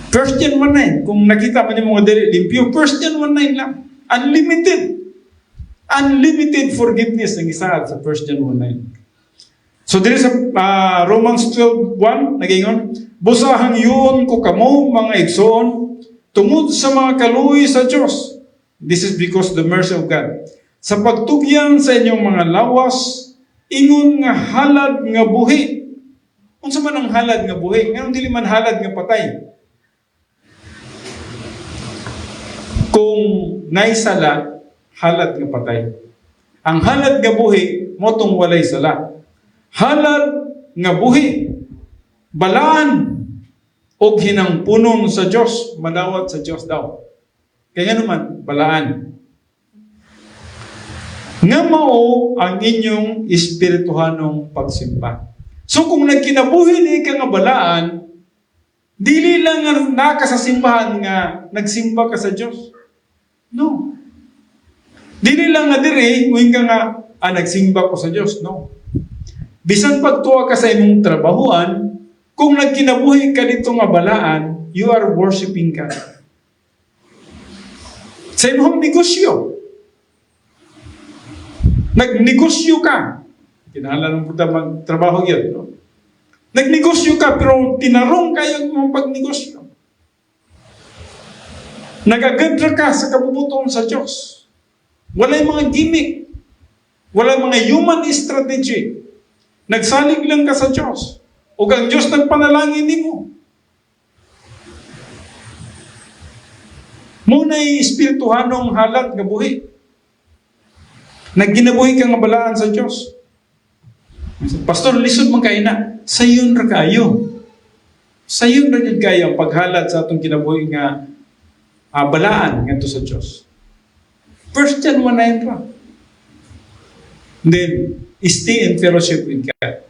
First John 1:9, kung nakita man yung mga dili limpyo, First John 1:9 lang. Unlimited forgiveness ang isaad sa First John 1:9. So diri sa Romans 12:1 nagingon, busahan yun ko kamo mga igsoon tungod sa mga kaluoy sa Dios. This is because the mercy of God. Sa pagtugyan sa inyong mga lawas, ingon nga halad nga buhi. Unsa man ang halad nga buhi? Ngayon dili man halad nga patay. Kung naisala, halad nga patay. Ang halad nga buhi, motong walay sala. Halad nga buhi, balaan, o hinangpunon sa Dios, madawat sa Dios daw. Kaya naman, balaan. Nga mao ang inyong espirituhanong pagsimba. So kung nagkinabuhi ni ka nga balaan, dili lang nga naka sa simbahan nga nagsimba ka sa Dios. No. Dili lang nga diri muing ka nga nagsimba ko sa Dios. No. Bisan pagtuwa ka sa imong trabahuan, kung nagkinabuhi ka dito nga balaan, you are worshiping God. Sa imong negosyo, nagnegosyo ka. Kinahanglan mo puta magtrabaho yun. No? Nagnegosyo ka pero tinarong kayo mong pagnegosyo. Nagagadra ka sa kabubuton sa Diyos. Walay mga gimmick. Walay mga human strategy. Nagsalig lang ka sa Diyos. O ang Diyos nagpanalangin nimo. Muna'y espirituhanong halat nga buhi. Nagginabuhi ka nga balaan sa Diyos. Pastor, lisod man kayo na. Sayon ra kayo. Sayon ra kayo ang paghalat sa atong kinabuhi nga balaan ngadto sa Diyos. 1 John 1:9 pa. Then, stay in fellowship with God.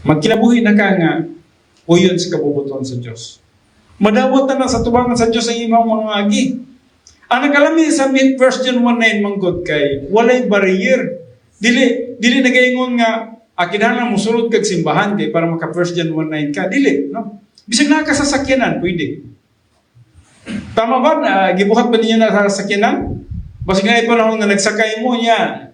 Magkinabuhi na ka nga, uyon sa kabubuton sa Diyos. Madawat na sa tubangan sa Diyos ang imong mga agi. Ang nakalami sa 1 John 1:9 manggod kay, walay barrier. Dili nagaingon nga, kinahanglan mo sulod kag simbahan kay para maka 1 John 1:9 ka. Dili, no? Bisag na ka sa sakyanan, pwede. Tama ba? Gibuhat ba ninyo na sa sakyanan? Basig na panahon nga nagsakay mo niya,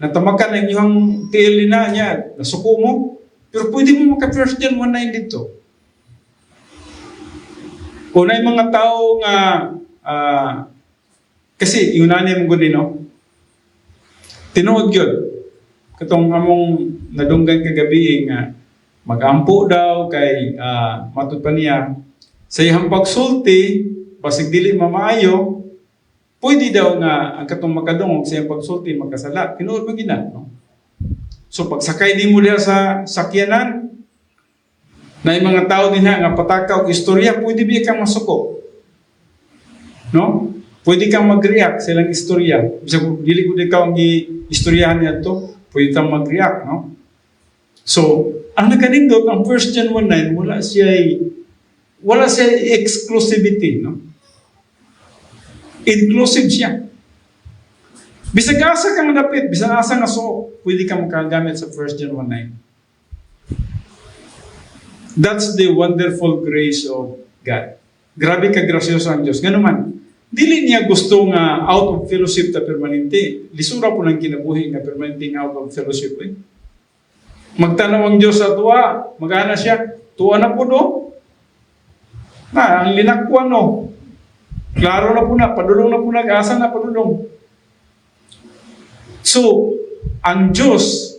natamakan ang iyong tiil na niya, nasuko mo, pero pwede mo maka 1 John 1:9 dito. Kung na yung mga tao nga, kasi yung nanay mong gudi, no? Tinuod yun. Katong among nadunggan kagabi nga, mag-ampo daw kay matud pa niya, sa iyang pagsulti, basig dili mamaayo, pwede daw nga ang katong makadungog sa iyang pagsulti, magkasala. Tinuod mo gina, no? So pagsakay di mo diha sa sakyanan, na yung mga tao din nga patakaw istorya, pwede ba kang masuko? No? Pwede kang mag-react sa ilang istorya. Bisag dili ko ikaw ang istoryahan niya to, pwede kang mag-react, no? So, ang nakanindot, ang 1 John 1:9, wala siya exclusivity, no? Inclusive siya. Bisag asa kang dapit, bisag asa nga so, pwede kang makagamit sa 1 John 1:9. That's the wonderful grace of God. Grabe ka grasyoso ang Diyos. Nga naman, dili niya gusto nga out of fellowship ta permanente. Lisura po ng kinabuhi nga permanente out of fellowship. Magtanaw ang Diyos sa tuwa, mag-ana siya, tuwa na po do. Ang linakwan no. Klaro na po na, padulong na po na, asa na padulong. So, ang Diyos,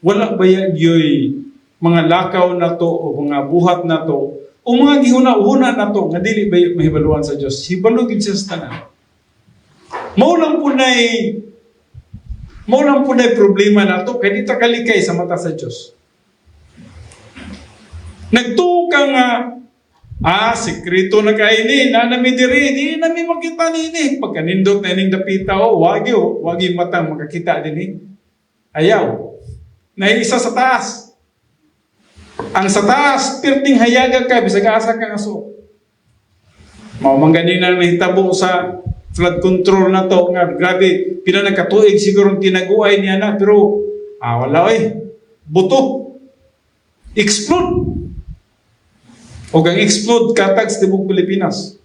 wala ba yo'y mga lakaw na to o mga buhat na to o mga gihuna-una na to nga dili ba mahibaluan sa Diyos. Hibalugin siya sa tanan. Maulang po na problema na to kaya dito kalikay sa mata sa Diyos. Nagtuo ka nga, sekreto na kaini, na nami diri, di nami makita nini. Pagka nindot na ining dapita, wagi matang makakita din. Ayaw. Na isa sa taas. Ang sa taas, pirting hayaga ka, bisag asa ka aso. Mangganin na nahitabo sa flood control na to, nga grabe, pila nakatuig siguro tinaguay niya na, pero wala buto. Explode. O kang explode katag sa tibok Pilipinas.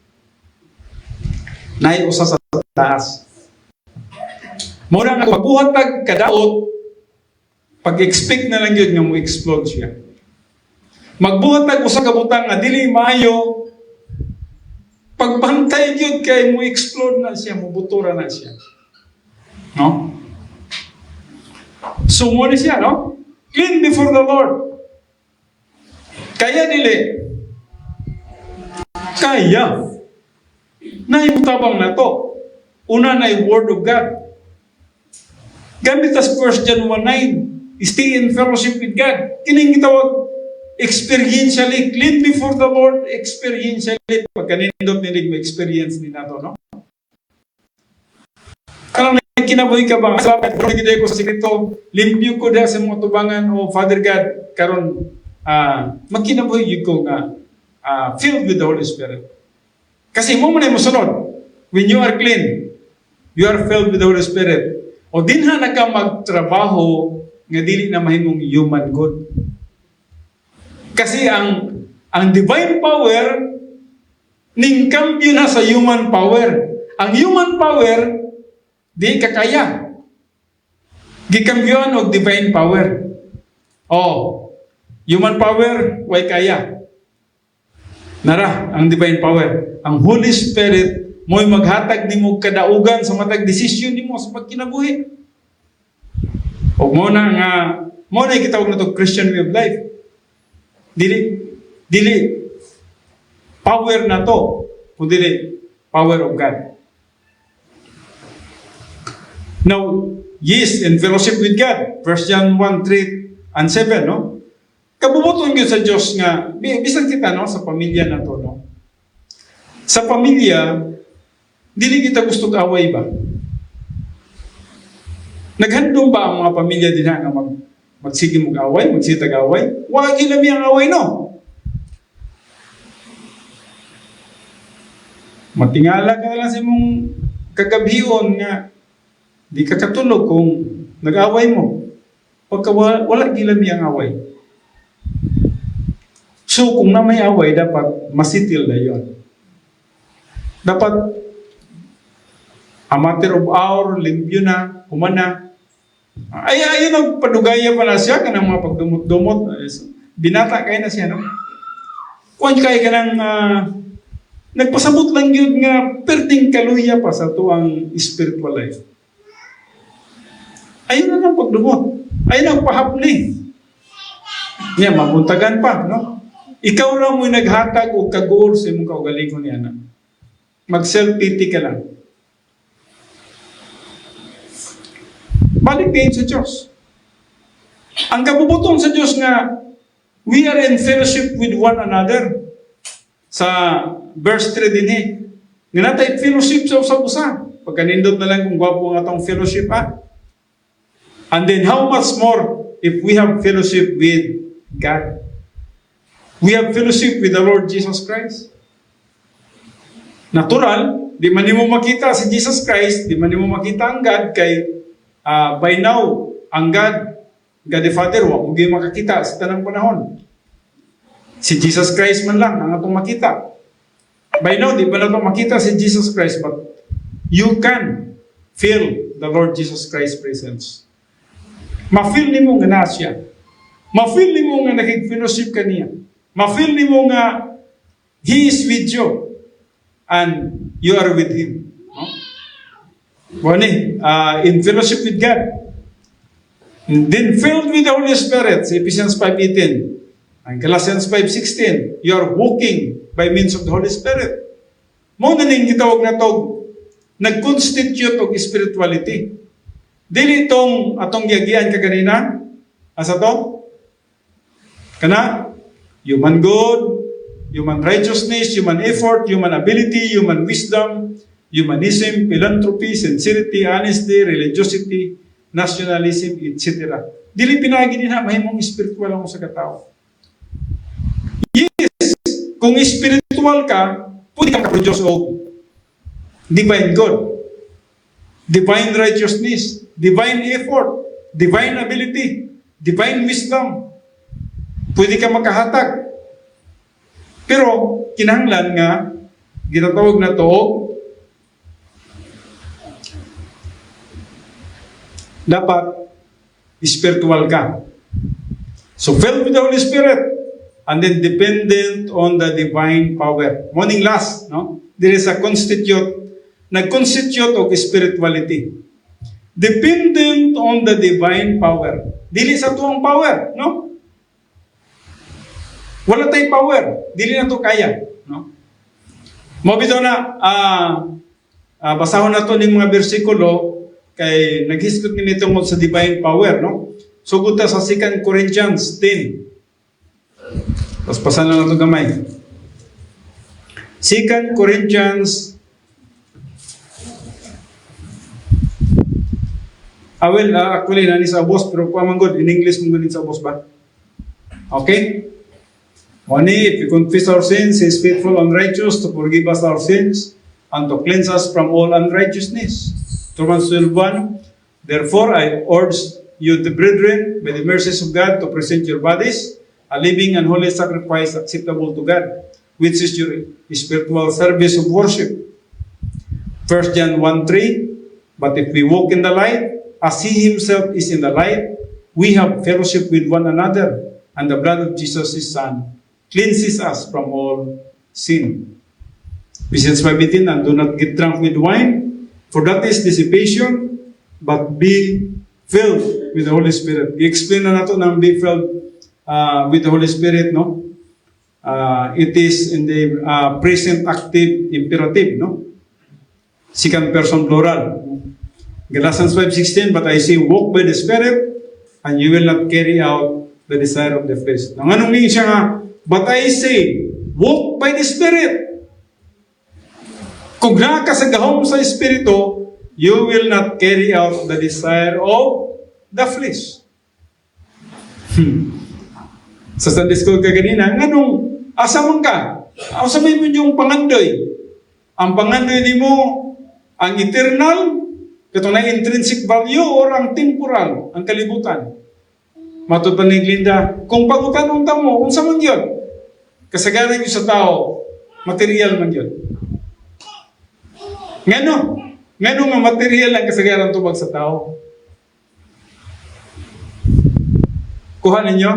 Naiusa sa taas. Muna nga pagbuhatag kadaot, pag-expect na lang yun nga mo explode siya. Magbuhatag usa ka butang nga dili maayo, pagbantay gyud kay mo explode na siya, mubutura na siya. No? So mo ni siya, no? Clean before the Lord. Kaya dili. Kaya. Naimutabang na to. Una na yung Word of God. Gamit as 1 John 1:9. Stay in fellowship with God. Kining gitawag experientially, clean before the Lord, experientially. Pagkanindot nilig may experience ni nato, no? Karang kinabuhi ka ba? Salamat ko gid ko sa sikreto, limpyo ko da sa mga tubangan o Father God karon magkinabuhi ko nga filled with the Holy Spirit. Kasi mo man mo sunod. When you are clean, you are filled with the Holy Spirit. O dinha na ka magtrabaho nga dili na mahimong human good. Kasi ang divine power ning kambyo na sa human power. Ang human power di kakaya. Gikambyoan og divine power. Human power way kaya. Nara ang divine power. Ang Holy Spirit mo'y maghatag nimo kadaugan sa matag desisyon nimo sa pagkinabuhi. O mo na gitawag na to Christian way of life. Dili power na to, kundi power of God. Now, yes, in fellowship with God, 1 John 1:3-7, no? Kabubuton yun sa Diyos nga, bisan kita, no, sa pamilya na to, no? Sa pamilya, Dili kita gusto away ba? Naghandong ba ang mga pamilya din nga magsige mag-away, magsitag away? Huwag ilami ang away, no? Matingala ka lang sa mong kagabion nga di ka katulog kung nag-away mo. Pagka wala gilami ang away. So, kung na may away, dapat masitil na yun. Dapat a matter of hour, limpyo na, humana. Ayun ang padugaya pa na siya, kanang mga pagdumot-dumot. Binata kayo na siya, no? Kung kayo ka ng nagpasabot lang yun nga perting kaluya pa sa tuang spiritual life. Ayun na lang pagdumot. Ayun ang pahapli. Yan, mabuntagan pa, no? Ikaw raw mo'y naghatag o kagool sa imong kaugalingon niya na. Mag-self-pity ka lang. Balik din sa Diyos. Ang kabubuton sa Diyos nga, we are in fellowship with one another. Sa verse 3 din nga natay fellowship sa usap-usa. Pagkanindot na lang kung gwapo ang atong fellowship, ha? And then how much more if we have fellowship with God? We have fellowship with the Lord Jesus Christ. Natural, di man mo makita si Jesus Christ, di man mo makita ang God kay by now, ang God the Father, wag mo makakita sa tanang panahon. Si Jesus Christ man lang ang atong makita. By now, di pa na itong makita si Jesus Christ, but you can feel the Lord Jesus Christ's presence. Ma-feel ni mo nga na siya. Ma-feel ni mo nga nakig-fellowship ka niya. Ma-feel ni mo nga He is with you and you are with Him. No? In fellowship with God. And then filled with the Holy Spirit, sa Ephesians 5:18. Ang Galatians 5:16, you are walking by means of the Holy Spirit. Mo na ning gitawag na to, nag-constitute og spirituality. Dili itong atong giagian kaganina, asa to? Kana? Human good, human righteousness, human effort, human ability, human wisdom, humanism, philanthropy, sincerity, honesty, religiosity, nationalism, etc. Dili pinagi din na mahimong spiritual ang sa katao. Yes, kung spiritual ka, pwede kang kaproduce o divine good, divine righteousness, divine effort, divine ability, divine wisdom. Pwede ka makahatag. Pero, kinahanglan nga, ginatawag na to, dapat spiritual ka. So, filled with the Holy Spirit, and then dependent on the divine power. Morning last, no? There is a nag-constitute of spirituality. Dependent on the divine power. Dili sa tuwang power, no? Wala tayong power. Dili na to kaya, no? Mabito na, basahon na to ng mga bersikulo kay naghiskot ni tungkol sa divine power, no? Sugod ta sa 2 Corinthians 10. Tapos pasan lang ito gamay. 2 Corinthians actually, nani sa boss, pero kuha man good, in English mong ganit sa boss ba? Okay? Money, if we confess our sins, He is faithful and righteous to forgive us our sins and to cleanse us from all unrighteousness. Romans 12:1. Therefore, I urge you, the brethren, by the mercies of God, to present your bodies a living and holy sacrifice acceptable to God, which is your spiritual service of worship. 1 John 1:3. But if we walk in the light, as He Himself is in the light, we have fellowship with one another, and the blood of Jesus, His Son, cleanses us from all sin. Ephesians 5:18, and do not get drunk with wine, for that is dissipation, but be filled with the Holy Spirit. I-explain na nato ng be filled with the Holy Spirit, no? It is in the present active imperative, no? Second person plural. Galatians 5:16, but I say, walk by the Spirit, and you will not carry out the desire of the flesh. Nang anong meaning siya nga, but I say, walk by the Spirit. Kung naa ka sa gahom sa Espiritu, you will not carry out the desire of the flesh. Sa Sunday school ka ganina, nganong asa man ka? Asa may mo yung pangandoy? Ang pangandoy ni mo, ang eternal, ito na intrinsic value or ang temporal, ang kalibutan. Matod pa ni Glinda, kung pagutanong mo, kung sa man yun, kasagaran yun sa tao, material man yun. Ngano nga material ang kasagaran tubag sa tao? Kuha ninyo,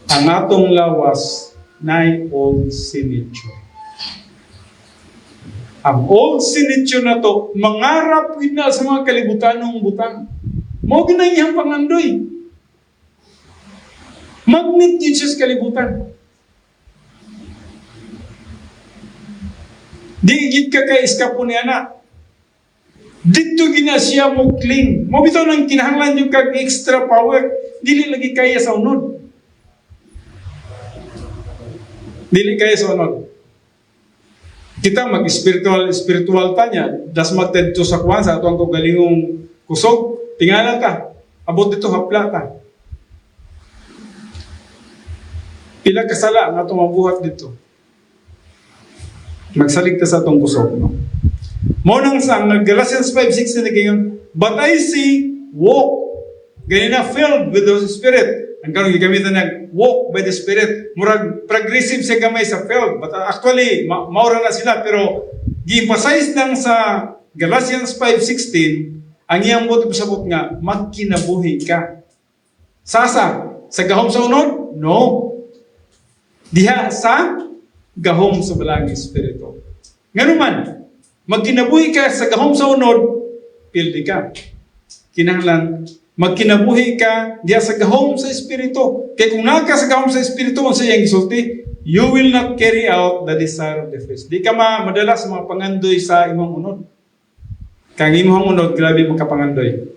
ang atong lawas na old sinitude. Ang old sinitude na to, mangarap na sa mga kalibutanong butang. Mo ginayang pangandoy. Magnet yun siya sa kalibutan. Di gid ka kay iskapo ni anak. Dito gina siya mo cling. Mo bitaw nang kinahanglan yung kag extra power. Dili lagi kaya sa unod. Dili kaya sa unod. Kita mag-spiritual tanya. Das magtadto sa kuwan sa atong galingong kusog. Tingala ka. Abot dito hapla ta. Pila kasala ang atong mabuhat dito. Magsalig ta sa atong kusog. No? Monang sa Galatians 5:16 na gayon, but I see walk. Ganina filled with the Spirit. Ang karong gigamitan na walk by the Spirit. Murag progressive siya gamay sa filled. But actually, maura na sila. Pero gi-emphasize lang sa Galatians 5:16, ang iyang motibo sabot nga, magkinabuhi ka. Sasa? Sa gahom sa unod? No. Diha sa gahom sa balang Espiritu. Ngano man, magkinabuhi ka sa gahom sa unod, pildi ka. Kinahanglan, magkinabuhi ka diha sa gahom sa Espiritu. Kaya kung naka sa gahom sa Espiritu, kung sa iyang gisulti, you will not carry out the desire of the flesh. Di ka madala sa mga pangandoy sa imong unod. Kang imong unod, grabe magkapangandoy.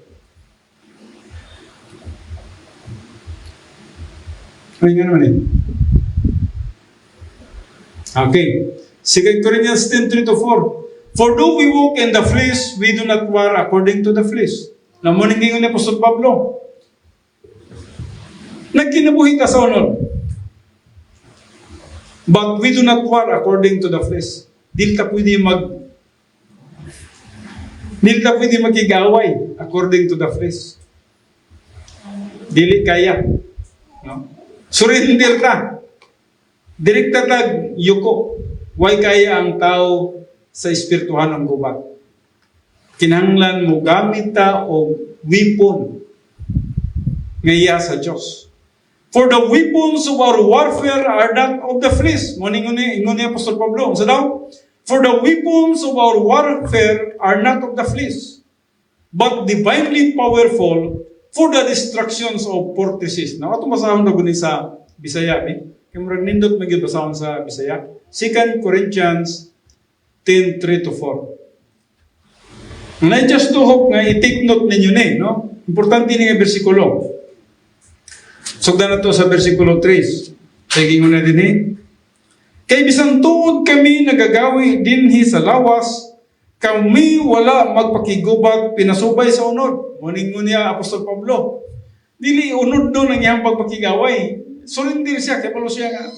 Ay, nga naman eh. Okay. 2 Corinthians 10:3-4. For though we walk in the flesh, we do not war according to the flesh. Namuning ingon ni Apostol Pablo. Nagkinabuhi ka sa unod. But we do not war according to the flesh. Dili ta pwede magigaway according to the flesh. Dili kaya. No? Surrender ka. Direkta tag yuko. Way kaya ang tao sa espirituhan ng gubat. Kinahanglan mo gamit ta og weapon ngaya sa Dios. For the weapons of our warfare are not of the flesh. Ingon ni Apostol Pablo. So daw, for the weapons of our warfare are not of the flesh, but divinely powerful for the destructions of fortresses. Now, ito masahon na guni sa Bisaya. Kaya marag nindot maging basahon sa Bisaya. 2 Corinthians 10:3-4. And I just do hope nga i-take note ninyo no? Importante nga bersikulo. Sugdan na to sa bersikulo 3. Sige mo na din Kay bisan tuod kami nagagawi dinhi sa lawas, kami wala magpakigubat pinasubay sa unod. Muningon niya Apostol Pablo. Dili unod doon ang iyang pagpakigaway. Surrender siya, kaya palo siya nga.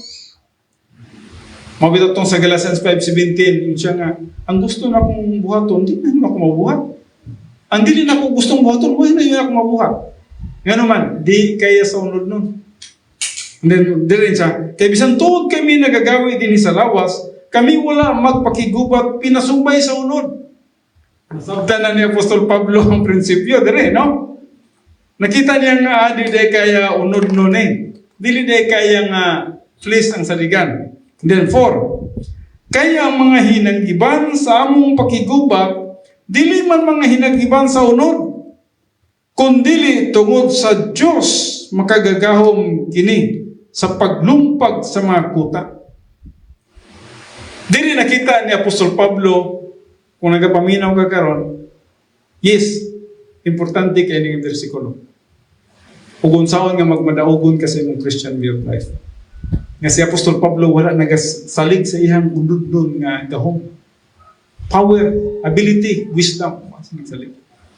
Mabito itong sa Galatians 5:17, siya nga, ang gusto na akong buhaton, hindi na ako mabuhat. Ang dili na ako gustong buhaton, why na yun ako mabuhat? Nga naman, di kaya sa unod nun. And then, dirin siya, kaya bisan tuod kami nagagawi din sa lawas, kami wala magpakigubat, pinasubay sa unod. Nasabtan na ni Apostol Pablo ang prinsipyo, dirin, no? Nakita niya nga, di kaya unod nun Dili kaya nga flesh ang saligan. And then 4, kaya ang mga hinag-iban sa among pakigubat, dili man mga hinag-iban sa unod, kundili tungod sa Diyos makagagahom kini sa paglumpag sa mga kuta. Dili nakita ni Apostol Pablo kung nagapaminaw ka karon. Yes, importante kay ning bersikulo. Ug unsaon nga magmadaugon ka sa imong Christian way of life. Nga si Apostol Pablo wala nagasalig sa iyang unod nga gahom. power, ability, wisdom.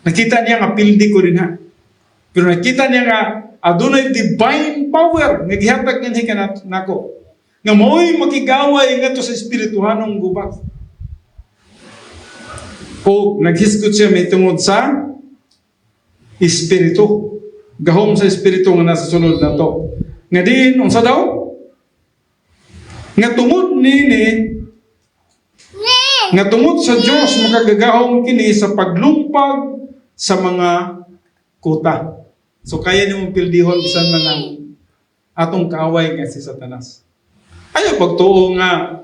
Nakita niya nga pildi ko rin ha. Pero nakita niya nga adunay divine power nga gihatag niya kanako. Nga mo'y makigaway nga to sa espirituhanong gubat. O naghiskot siya may tungod sa espiritu. Gahom sa espiritu nga nasa sulod na to. Nga din, unsa daw? Nga tungod nini, nga tungod sa Diyos makagagahom kini sa paglumpag sa mga kuta. So kaya ni mong pildihon bisan man ang atong kaaway nga si Satanas. Ayaw pagtuo nga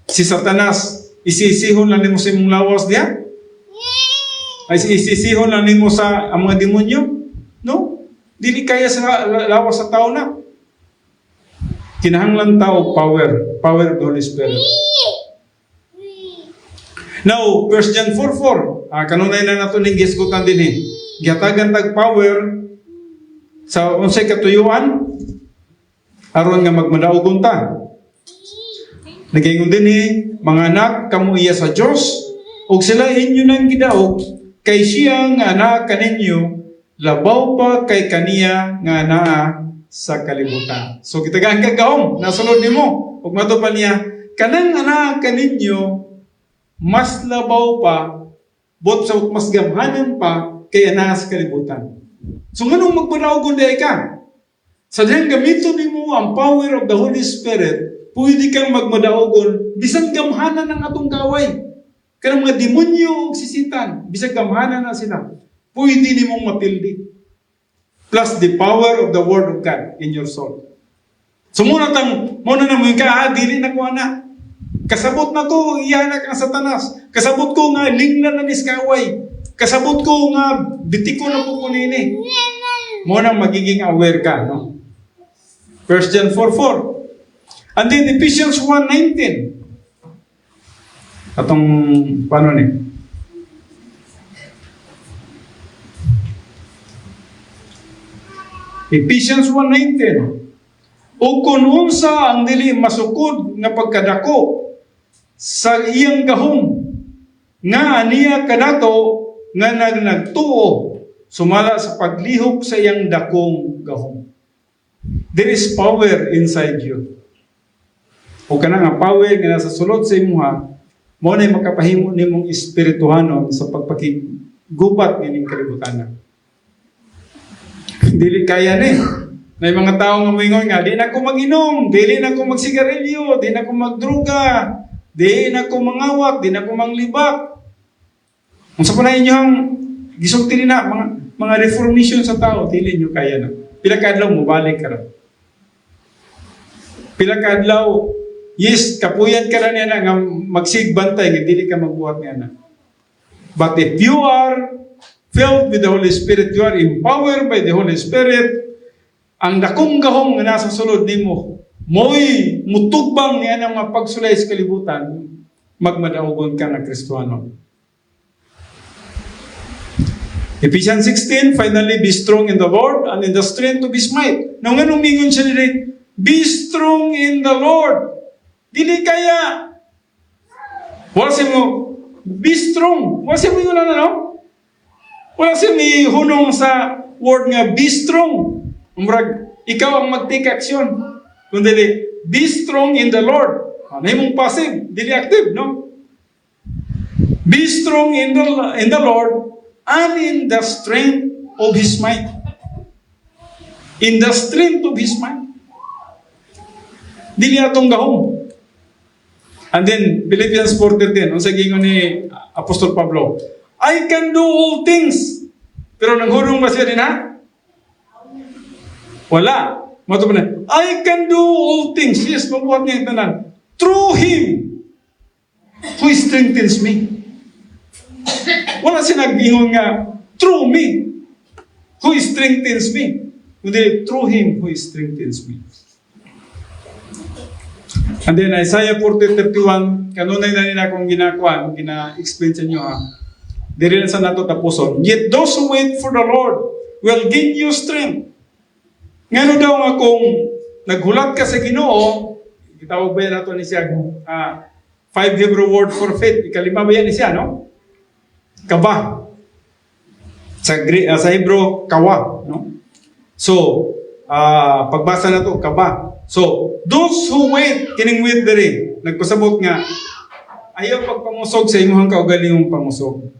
si Satanas isisihon lang nimo sa imong lawas diya? Ay isisihon lang nimo sa ang mga demonyo? No? Dili kaya sa lawas sa tao na. Kinahanglan tao power of the Holy Spirit. Now, 1 John 4:4, kanunay na nato ning gisgutan din eh. Gihatagan tag power sa unsay katuyuan aron nga magmadaugon ta. Nagaingon din eh, mga anak, kamo iya sa Dios, ug sila inyo nang gidaog kay siya nga anak kaninyo, labaw pa kay kaniya nga naa sa kalibutan. So gitagaan kagahom, nasulod nimo, ug mato pa niya, kanang anak kaninyo mas labaw pa, bot sa mas gamhanan pa kay ana sa kalibutan. So nganong magpanaugon di ka? Sa dihang gamiton nimo ang power of the Holy Spirit, pwede kang magmadaugon bisan gamhanan ng atong kaway. Kanang mga demonyo ug sisitan, bisan gamhanan na sila, pwede nimong mapildi. Plus the power of the Word of God in your soul. So muna na mo ka, dili na ko ana. Kasabot na ko, iyanak ang Satanas. Kasabot ko nga, lingnan na niskaway. Kasabot ko nga, bitiko na po kunini. Muna magiging aware ka, no? 1 John 4:4. And then Ephesians 1:19. Atong, paano ni? Ephesians 1:19. O kung unsa ang dili masukod nga pagkadako sa iyang gahom nga aniya kanato nga nagtuo sumala sa paglihok sa iyang dakong gahom. There is power inside you. O kana nga power nga nasa sulod sa imuha, mo na makapahimo nimong espirituhanon sa pagpakigubat nining kalibutan. Dili kaya ni. May mga tao nga moingon nga, di na ko mag-inom, dili na ko magsigarilyo, di na ko magdruga, di na ko mangawak, di na ko manglibak. Kung sa panay inyo ang gisulti na mga reformation sa tao, dili nyo kaya na. Pila kadlaw mo, balik ka na. Pila kadlaw, yes, kapuyan ka na niya na nga magsigbantay, nga dili ka magbuhat niya na. But if you are filled with the Holy Spirit, you are empowered by the Holy Spirit, ang dakong gahom nga nasa sulod nimo, mo'y mutugbang niya ng mapagsulay sa kalibutan, magmadaugon ka na Kristohano. Ephesians 16, finally, be strong in the Lord and in the strength of His might. Nung anong mingon siya nila, be strong in the Lord. Dili kaya. Wala siya mo, be strong. Wala siya mo yun no? Wala siya may hunong sa word nga, be strong. Umrag, ikaw ang mag-take action. Kung dili, be strong in the Lord. Ano yung passive? Dili active, no? Be strong in the Lord and in the strength of His might. In the strength of His might. Dili atong gahom. And then, Philippians 4:13, ang sagingon ni Apostol Pablo, I can do all things. Pero nanghurong ba siya din, ha? Wala. Mato pa na, I can do all things. Yes, mabuhat niya yung tanan. Through Him who strengthens me. Wala siya nag-ingon nga, through me who strengthens me. Kundi, through Him who strengthens me. And then Isaiah 40:31, kanunay na nila akong gina-explain sa inyo ha. Diri na sa nato tapuson. Yet those who wait for the Lord will gain you strength. Ngano daw nga kung naghulat ka sa Ginoo, gitawag ba nato ni siya 5 Hebrew word for faith. Ikalima ba yan siya, no? Kaba. Sa Hebrew, kawa, no? So, pagbasa na to, kaba. So, those who wait, kining wait diri, nagpasabot nga, ayaw pagpamusog sa imuhang kaugalingong pamusog.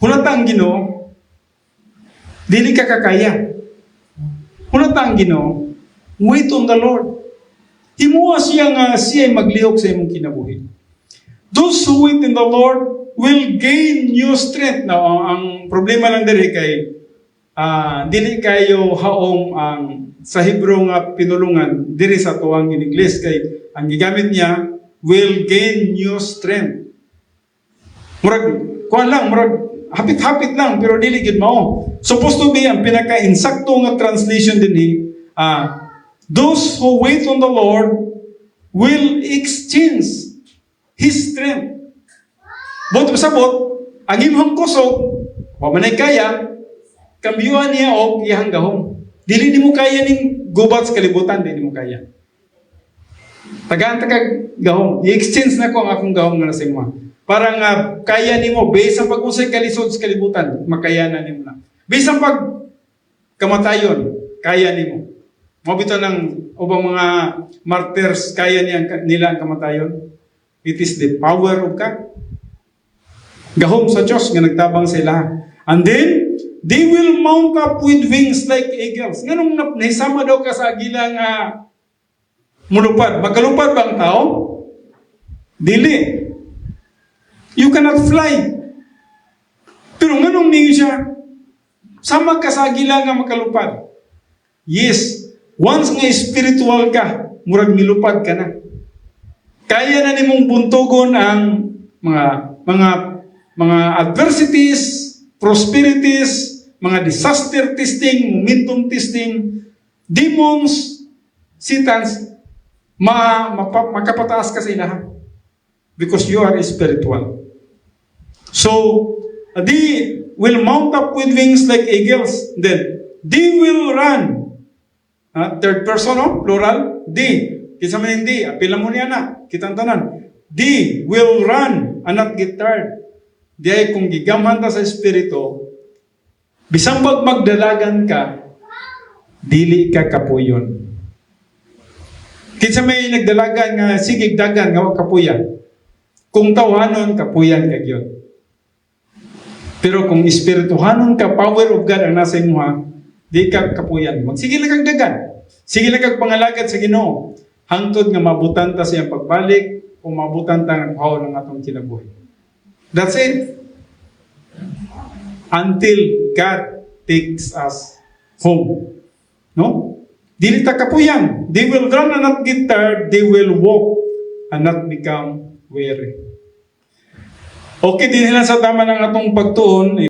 Hunata ang Ginoo, dili ka kakaya. Hunata ang Ginoo, wait on the Lord. Himuha siya nga siya maglihok sa imong kinabuhi. Those who wait in the Lord will gain new strength. Now, ang problema lang diri kay dili kayo haong ang sa Hebrew nga pinulungan diri sa tuwang in English kay ang gigamit niya will gain new strength. Murag kuan lang, murag hapit-hapit lang pero dili gid mao. Supposed to be ang pinaka-insakto nga translation dinhi those who wait on the Lord will exchange His strength. But pasabot, ang imong kusog, pamanay kaya, kambyuhan niya o iyang gahom. Dili mo kaya ning gubat sa kalibutan, dili mo kaya. Tagaan kag gahom. I-exchange na ko ang akong gahom nga nasa imo. Para nga kaya nimo based ang pag-usay kalisod sa kalibutan, makayanan nimo na. Based ang pag kamatayon, kaya nimo. Mabito ng ubang mga martyrs, kaya nila ang kamatayon. It is the power of God. Gahom sa Diyos nga nagtabang sila. And then, they will mount up with wings like eagles. Ganong nahisama daw ka sa agila nga mulupad. Magkalupad ba ang tao? Dili. You cannot fly. Pero ganong ninyo siya? Sama ka sa agila nga makalupad. Yes. Once nga spiritual ka, murag milupad ka na. Kaya na nimong buntogon ang mga adversities, prosperities, mga disaster testing, momentum testing, demons, satans, makapataas ka sa ilaha. Because you are spiritual. So, they will mount up with wings like eagles. Then, they will run. Third person, no? Plural. They. Kinsa man hindi, apila mo niya na. Kitang tanan. They will run and not get tired. Di ay kung gigamhan ta sa Espiritu, bisang pag magdalagan ka, dili ka kapuyon. Kinsa may nagdalagan nga sigig dagan nga kapuyan. Kung tawhanon, kapuyan ka gyud. Pero kung espirituhanon ka, power of God ang nasa imuha, di ka kapuyan. Magsige lang kag dagan. Sige lang kag pangalagad sa Ginoo. Hangtod nga mabutan ta sa iyang pagbalik o mabutan ta ng kahon ng atong kinabuhi. That's it. Until God takes us home. No? Dili ta kapuyan. They will run and not get tired. They will walk and not become weary. Okay, din lang sa tama ng atong pagtuon,